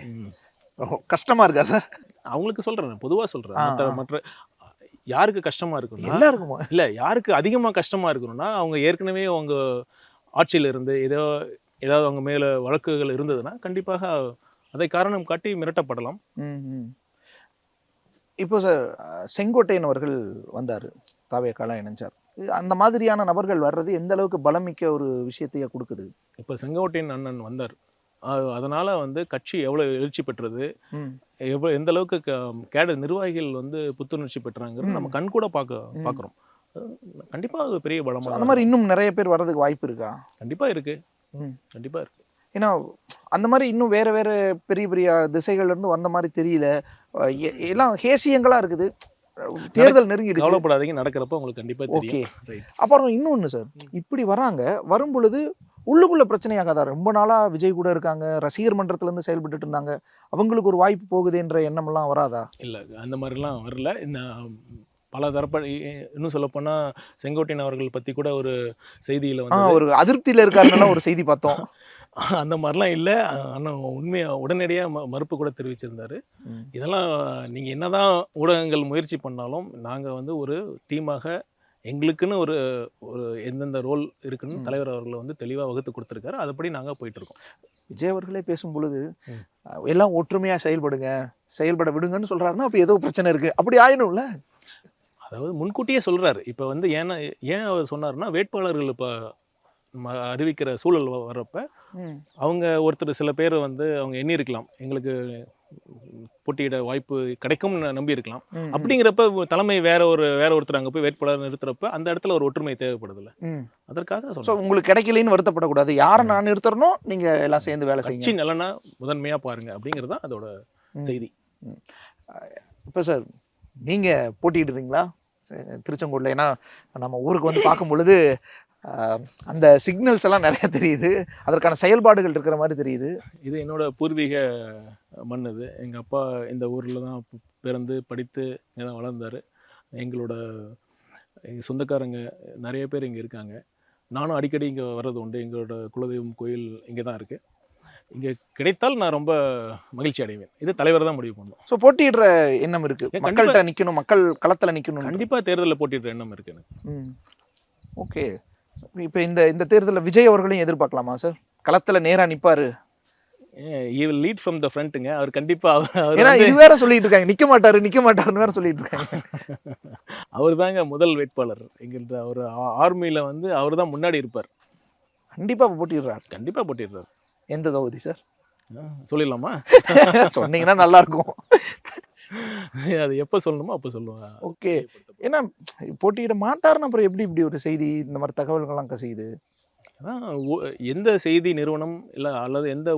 [SPEAKER 1] கஷ்டமாக இருக்கா சார்?
[SPEAKER 2] அவங்களுக்கு சொல்கிறேன், பொதுவாக சொல்கிறேன். மற்ற யாருக்கு கஷ்டமாக இருக்கணும்?
[SPEAKER 1] எல்லாருக்குமா?
[SPEAKER 2] இல்லை, யாருக்கு அதிகமாக கஷ்டமாக இருக்கணும்னா அவங்க ஏற்கனவே அவங்க ஆட்சியில் இருந்து ஏதாவது அவங்க மேலே வழக்குகள் இருந்ததுன்னா கண்டிப்பாக அதை காரணம் காட்டி மிரட்டப்படலாம்.
[SPEAKER 1] இப்போ சார் செங்கோட்டையன் அவர்கள் வந்தார், தாவேக்காலாம் இணைஞ்சார். அந்த மாதிரியான நபர்கள் வர்றது எந்த அளவுக்கு பலமிக்க ஒரு விஷயத்தையே கொடுக்குது?
[SPEAKER 2] இப்போ செங்கோட்டையன் அண்ணன் வந்தார், அதனால் வந்து கட்சி எவ்வளோ எழுச்சி பெற்றது, எந்த அளவுக்கு கேடர் நிர்வாகிகள் வந்து புத்துணர்ச்சி பெற்றாங்கிறது நம்ம கண் கூட பார்க்குறோம். கண்டிப்பாக அது பெரிய பலமாக.
[SPEAKER 1] அந்த மாதிரி இன்னும் நிறைய பேர் வர்றதுக்கு வாய்ப்பு இருக்கா?
[SPEAKER 2] கண்டிப்பாக இருக்குது, கண்டிப்பாக இருக்குது.
[SPEAKER 1] ஏன்னா அந்த மாதிரி இன்னும் வேறு வேறு பெரிய பெரிய திசைகள்லேருந்து வந்த மாதிரி தெரியல, எல்லாம் ஹேசியங்களாக இருக்குது. தேர்தல் நெருங்கிடுச்சு,
[SPEAKER 2] கவலைப்படாதீங்க, நடக்கிறப்ப உங்களுக்கு கண்டிப்பாக
[SPEAKER 1] ஓகே. அப்புறம் இன்னொன்று சார், இப்படி வராங்க, வரும் பொழுது உள்ளுக்குள்ள பிரச்சனையாகாதா? ரொம்ப நாளாக விஜய் கூட இருக்காங்க, ரசிகர் மன்றத்துலேருந்து செயல்பட்டு இருந்தாங்க, அவங்களுக்கு ஒரு வாய்ப்பு போகுதுன்ற எண்ணமெல்லாம் வராதா?
[SPEAKER 2] இல்லை, அந்த மாதிரிலாம் வரல. இந்த பல தரப்ப இன்னும் சொல்லப்போனால் செங்கோட்டையன் அவர்கள் பற்றி கூட ஒரு செய்தியில் வந்து
[SPEAKER 1] ஒரு அதிருப்தியில் இருக்காருன்னா ஒரு செய்தி பார்த்தோம்.
[SPEAKER 2] அந்த மாதிரிலாம் இல்லை. ஆனால் உண்மையாக உடனடியாக மறுப்பு கூட தெரிவிச்சிருந்தார். இதெல்லாம் நீங்கள் என்னதான் ஊடகங்கள் முயற்சி பண்ணாலும் நாங்கள் வந்து ஒரு டீமாக எங்களுக்குன்னு ஒரு எந்தெந்த ரோல் இருக்குன்னு தலைவர் அவர்களை வந்து தெளிவாக வகுத்து கொடுத்துருக்காரு. அதுபடி நாங்கள் போயிட்டுருக்கோம்.
[SPEAKER 1] விஜய் அவர்களே பேசும் பொழுது எல்லாம் ஒற்றுமையாக செயல்பட விடுங்கன்னு சொல்கிறாருன்னா அப்போ ஏதோ பிரச்சனை இருக்குது, அப்படி ஆயிடும்ல?
[SPEAKER 2] அதாவது முன்கூட்டியே சொல்கிறாரு. இப்போ வந்து ஏன் அவர் சொன்னார்னா, வேட்பாளர்கள் இப்போ அறிவிக்கிற சூழல் வர்றப்ப அவங்க சில பேர் வந்து அவங்க எண்ணியிருக்கலாம், எங்களுக்கு போட்டியிட வாய்ப்பு கிடைக்கும்னு நம்பி இருக்கலாம். அப்படிங்கிறப்ப தலைமை வேற ஒருத்தர் அங்கே போய் வேட்பாளர் நிறுத்துறப்ப அந்த இடத்துல ஒரு ஒற்றுமை தேவைப்படுதில்ல, அதற்காக சொல்றேன்.
[SPEAKER 1] உங்களுக்கு கிடைக்கலன்னு வருத்தப்படக்கூடாது, யாரை நான் நிறுத்தறனோ நீங்க எல்லாம் சேர்ந்து வேலை செய்யுங்க,
[SPEAKER 2] கட்சி நலனா முதன்மையா பாருங்க அப்படிங்கிறது தான் அதோட செய்தி.
[SPEAKER 1] இப்போ சார் நீங்க போட்டியிடுறீங்களா திருச்செங்கோட்டில்? ஏன்னா நம்ம ஊருக்கு வந்து பார்க்கும் பொழுது அந்த சிக்னல்ஸ் எல்லாம் நிறைய தெரியுது, அதற்கான செயல்பாடுகள் இருக்கிற மாதிரி தெரியுது.
[SPEAKER 2] இது என்னோட பூர்வீக மண். இது எங்கள் அப்பா இந்த ஊரில் தான் பிறந்து படித்து இங்கே தான் வளர்ந்தார். எங்களோட சொந்தக்காரங்க நிறைய பேர் இங்கே இருக்காங்க. நானும் அடிக்கடி இங்கே வர்றது உண்டு. எங்களோட குலதெய்வம் கோயில் இங்கே தான் இருக்குது. இங்கே கிடைத்தால் நான் ரொம்ப மகிழ்ச்சி அடைவேன். இது தலைவர் தான் முடிவு பண்ணும்.
[SPEAKER 1] ஸோ போட்டியிடுற எண்ணம் இருக்குது, மக்கள்கிட்ட நிற்கணும், மக்கள் களத்தில் நிற்கணும்.
[SPEAKER 2] கண்டிப்பாக தேர்தலில் போட்டியிடுற எண்ணம் இருக்குது எனக்கு.
[SPEAKER 1] ஓகே. இப்போ இந்த தேர்தலில் விஜய் அவர்களையும் எதிர்பார்க்கலாமா சார்? களத்தில் நேராக நிற்பாரு,
[SPEAKER 2] he will lead from the frontங்க. அவர் கண்டிப்பாக
[SPEAKER 1] ஏன்னா இது வேற சொல்லிட்டு இருக்காங்க, நிற்க மாட்டாருன்னு வேற சொல்லிட்டு இருக்காங்க.
[SPEAKER 2] அவர் தாங்க முதல் வேட்பாளர் எங்கள்கிட்ட. அவர் ஆர்மியில் வந்து அவர் தான் முன்னாடி இருப்பார்.
[SPEAKER 1] கண்டிப்பாக போட்டிடுறார்.
[SPEAKER 2] கண்டிப்பாக போட்டிடுறார்.
[SPEAKER 1] எந்த தொகுதி சார்?
[SPEAKER 2] சொல்லிடலாமா?
[SPEAKER 1] சொன்னீங்கன்னா நல்லா இருக்கும்.
[SPEAKER 2] அது எப்போ சொல்லணுமோ அப்போ சொல்லுவேன்.
[SPEAKER 1] ஓகே. ஏன்னா போட்டியிட மாட்டாருன்னு அப்புறம் எப்படி இப்படி ஒரு செய்தி இந்த மாதிரி தகவல்கள்லாம் கசியுது?
[SPEAKER 2] அதான் எந்த செய்தி நிறுவனம் இல்லை அல்லது எந்த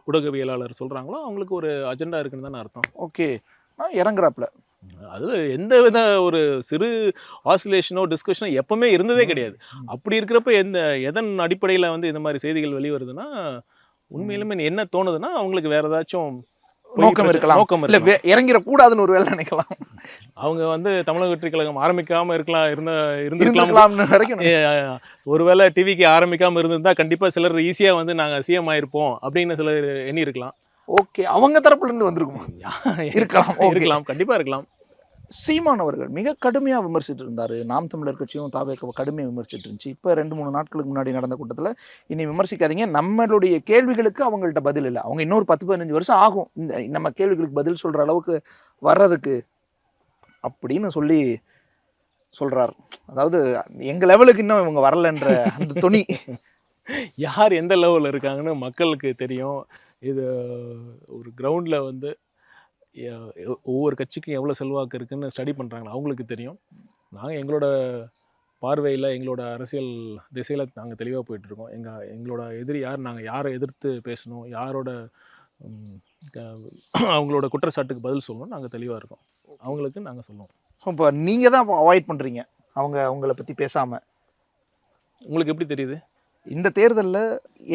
[SPEAKER 2] ஊடகவியலாளர் சொல்கிறாங்களோ அவங்களுக்கு ஒரு அஜெண்டா இருக்குன்னு தானே அர்த்தம்.
[SPEAKER 1] ஓகே. இறங்குறாப்புல.
[SPEAKER 2] அது எந்த வித ஒரு சிறு ஆசிலேஷனோ டிஸ்கஷனோ எப்பவுமே இருந்ததே கிடையாது. அப்படி இருக்கிறப்ப எதன் அடிப்படையில் வந்து இந்த மாதிரி செய்திகள் வெளிவருதுன்னா, உண்மையிலுமே என்ன தோணுதுன்னா அவங்களுக்கு வேற ஏதாச்சும்
[SPEAKER 1] நோக்கம் இருக்கலாம். இல்ல இறங்கிட கூடாதுன்னு ஒரு வேலை நினைக்கலாம்.
[SPEAKER 2] அவங்க வந்து தமிழக வெற்றி கழகம் ஆரம்பிக்காம
[SPEAKER 1] இருந்திருக்கலாம்.
[SPEAKER 2] ஒருவேளை டிவிக்கு ஆரம்பிக்காம இருந்திருந்தா கண்டிப்பா சிலர் ஈஸியா வந்து நாங்க சிஎம் ஆயிருப்போம் அப்படின்னு சிலர் எண்ணி இருக்கலாம்.
[SPEAKER 1] ஓகே. அவங்க தரப்புல இருந்து வந்திருக்குமா?
[SPEAKER 2] இருக்கலாம், கண்டிப்பா இருக்கலாம்.
[SPEAKER 1] சீமான் அவர்கள் மிக கடுமையா விமர்சிட்டு இருந்தாரு. நாம் தமிழர் கட்சியும் தாவேக கடுமையா விமர்சிட்டு இருந்துச்சு. இப்ப 2-3 நாட்களுக்கு முன்னாடி நடந்த கூட்டத்துல இனி விமர்சிக்காதீங்க, நம்மளுடைய கேள்விகளுக்கு அவங்கள்ட்ட பதில் இல்லை, அவங்க இன்னொரு 10-15 வருஷம் ஆகும் இந்த நம்ம கேள்விகளுக்கு பதில் சொல்ற அளவுக்கு வர்றதுக்கு அப்படின்னு சொல்றார். அதாவது எங்க லெவலுக்கு இன்னும் இவங்க வரலன்ற அந்த துணி.
[SPEAKER 2] யார் எந்த லெவலில் இருக்காங்கன்னு மக்களுக்கு தெரியும். இது ஒரு கிரவுண்டில் வந்து ஒவ்வொரு கட்சிக்கும் எவ்வளோ செல்வாக்கு இருக்குன்னு ஸ்டடி பண்ணுறாங்களா அவங்களுக்கு தெரியும். நாங்கள் எங்களோட பார்வையில் எங்களோட அரசியல் திசையில் நாங்கள் தெளிவாக போயிட்டுருக்கோம். எங்களோட எதிரி யார், நாங்கள் யாரை எதிர்த்து பேசணும், யாரோட அவங்களோட குற்றச்சாட்டுக்கு பதில் சொல்லணும், நாங்கள் தெளிவாக இருக்கோம். அவங்களுக்கு நாங்கள் சொல்லுவோம்.
[SPEAKER 1] இப்போ நீங்கள் தான் அவாய்ட் பண்ணுறீங்க அவங்கள பற்றி பேசாமல்.
[SPEAKER 2] உங்களுக்கு எப்படி தெரியுது?
[SPEAKER 1] இந்த தேர்தலில்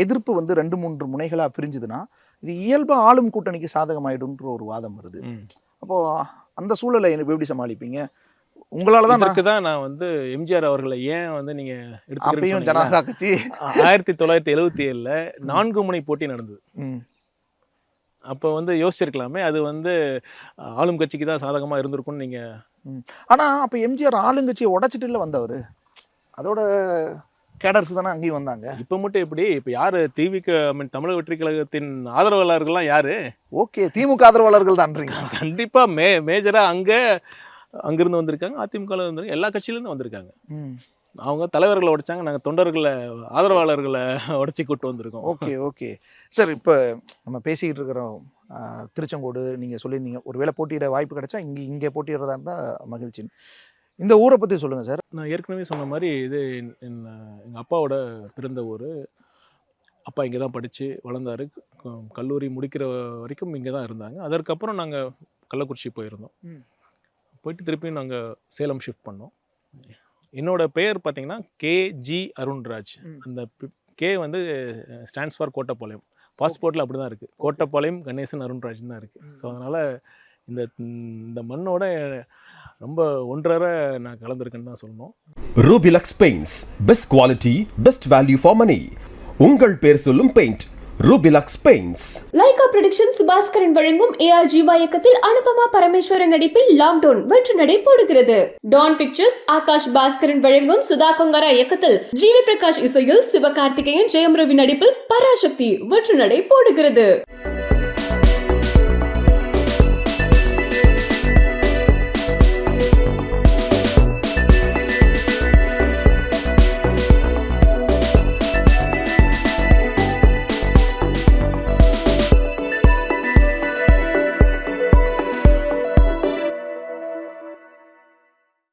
[SPEAKER 1] எதிர்ப்பு வந்து 2-3 முனைகளாக பிரிஞ்சுதுன்னா இது இயல்பாக ஆளும் கூட்டணிக்கு சாதகமாயிடும்ன்ற ஒரு வாதம் வருது. அப்போது அந்த சூழலை எப்படி சமாளிப்பீங்க? உங்களால தான்
[SPEAKER 2] நான் வந்து எம்ஜிஆர் அவர்களை ஏன் வந்து நீங்கள்
[SPEAKER 1] எடுத்துக்கிறீங்க? ஜனதா கட்சி
[SPEAKER 2] 1977 4 முனை போட்டி நடந்தது. அப்போ வந்து யோசிச்சிருக்கலாமே, அது வந்து ஆளும் கட்சிக்கு தான் சாதகமாக இருந்திருக்கும்னு நீங்கள்.
[SPEAKER 1] ஆனால் அப்போ எம்ஜிஆர் ஆளுங்கட்சியை உடைச்சிட்டு வந்தவர், அதோட கேடர்ஸ் தானே அங்கேயும் வந்தாங்க.
[SPEAKER 2] இப்போ மட்டும் எப்படி? இப்போ யார் திமுக தமிழக வெற்றி கழகத்தின் ஆதரவாளர்கள்லாம் யார்?
[SPEAKER 1] ஓகே, திமுக ஆதரவாளர்கள் தான்றீங்க.
[SPEAKER 2] கண்டிப்பாக மேஜராக அங்கேருந்து வந்திருக்காங்க, அதிமுகவில் வந்து எல்லா கட்சியிலேருந்து வந்திருக்காங்க. அவங்க தலைவர்களை உடைச்சாங்க, நாங்கள் தொண்டர்களை ஆதரவாளர்களை உடச்சி கூட்டு வந்திருக்கோம்.
[SPEAKER 1] Okay okay sir. இப்போ நம்ம பேசிக்கிட்டு இருக்கிறோம் திருச்செங்கோடு. நீங்கள் சொல்லியிருந்தீங்க ஒருவேளை போட்டியிட வாய்ப்பு கிடைச்சா இங்கே போட்டியிடுறதா இருந்தால் மகிழ்ச்சி. இந்த ஊரை பற்றி சொல்லுங்கள் சார்.
[SPEAKER 2] நான் ஏற்கனவே சொன்ன மாதிரி இது எங்கள் அப்பாவோட பிறந்த ஊர். அப்பா இங்கே தான் படித்து வளர்ந்தார். கல்லூரி முடிக்கிற வரைக்கும் இங்கே தான் இருந்தாங்க. அதற்கப்புறம் நாங்கள் கள்ளக்குறிச்சி போயிருந்தோம். போயிட்டு திருப்பியும் நாங்கள் சேலம் ஷிஃப்ட் பண்ணோம். என்னோடய பெயர் பார்த்தீங்கன்னா KG அருண்ராஜ். அந்த கே வந்து ஸ்டாண்ட்ஸ் ஃபார் கோட்டப்பாளையம். பாஸ்போர்ட்டில் அப்படி தான் இருக்குது, கோட்டப்பாளையம் கணேசன் அருண்ராஜ் தான் இருக்குது. ஸோ அதனால் இந்த மண்ணோட ரொம்ப ஒன்றரை நான் கலந்துருக்கேன்னு தான் சொல்லணும்.
[SPEAKER 3] Rubilux paints, best quality, best value for money. உங்கள் பேர் சொல்லும் paint Rubilux paints. Lyca
[SPEAKER 5] productions Bhaskaran வழங்கும் AR-ஜீவா இயக்கத்தில் அனுபமா பரமேஸ்வரன் நடிப்பில் லாக்டவுன் வெற்றி நடை போடுகிறது. டான் பிக்சர்ஸ் ஆகாஷ் பாஸ்கரன் வழங்கும் சுதா கொங்கரா இயக்கத்தில் ஜிவி பிரகாஷ் இசையில் சிவகார்த்திகேயன் ஜெயம் ரவி நடிப்பில் பராசக்தி வெற்றி நடை போடுகிறது.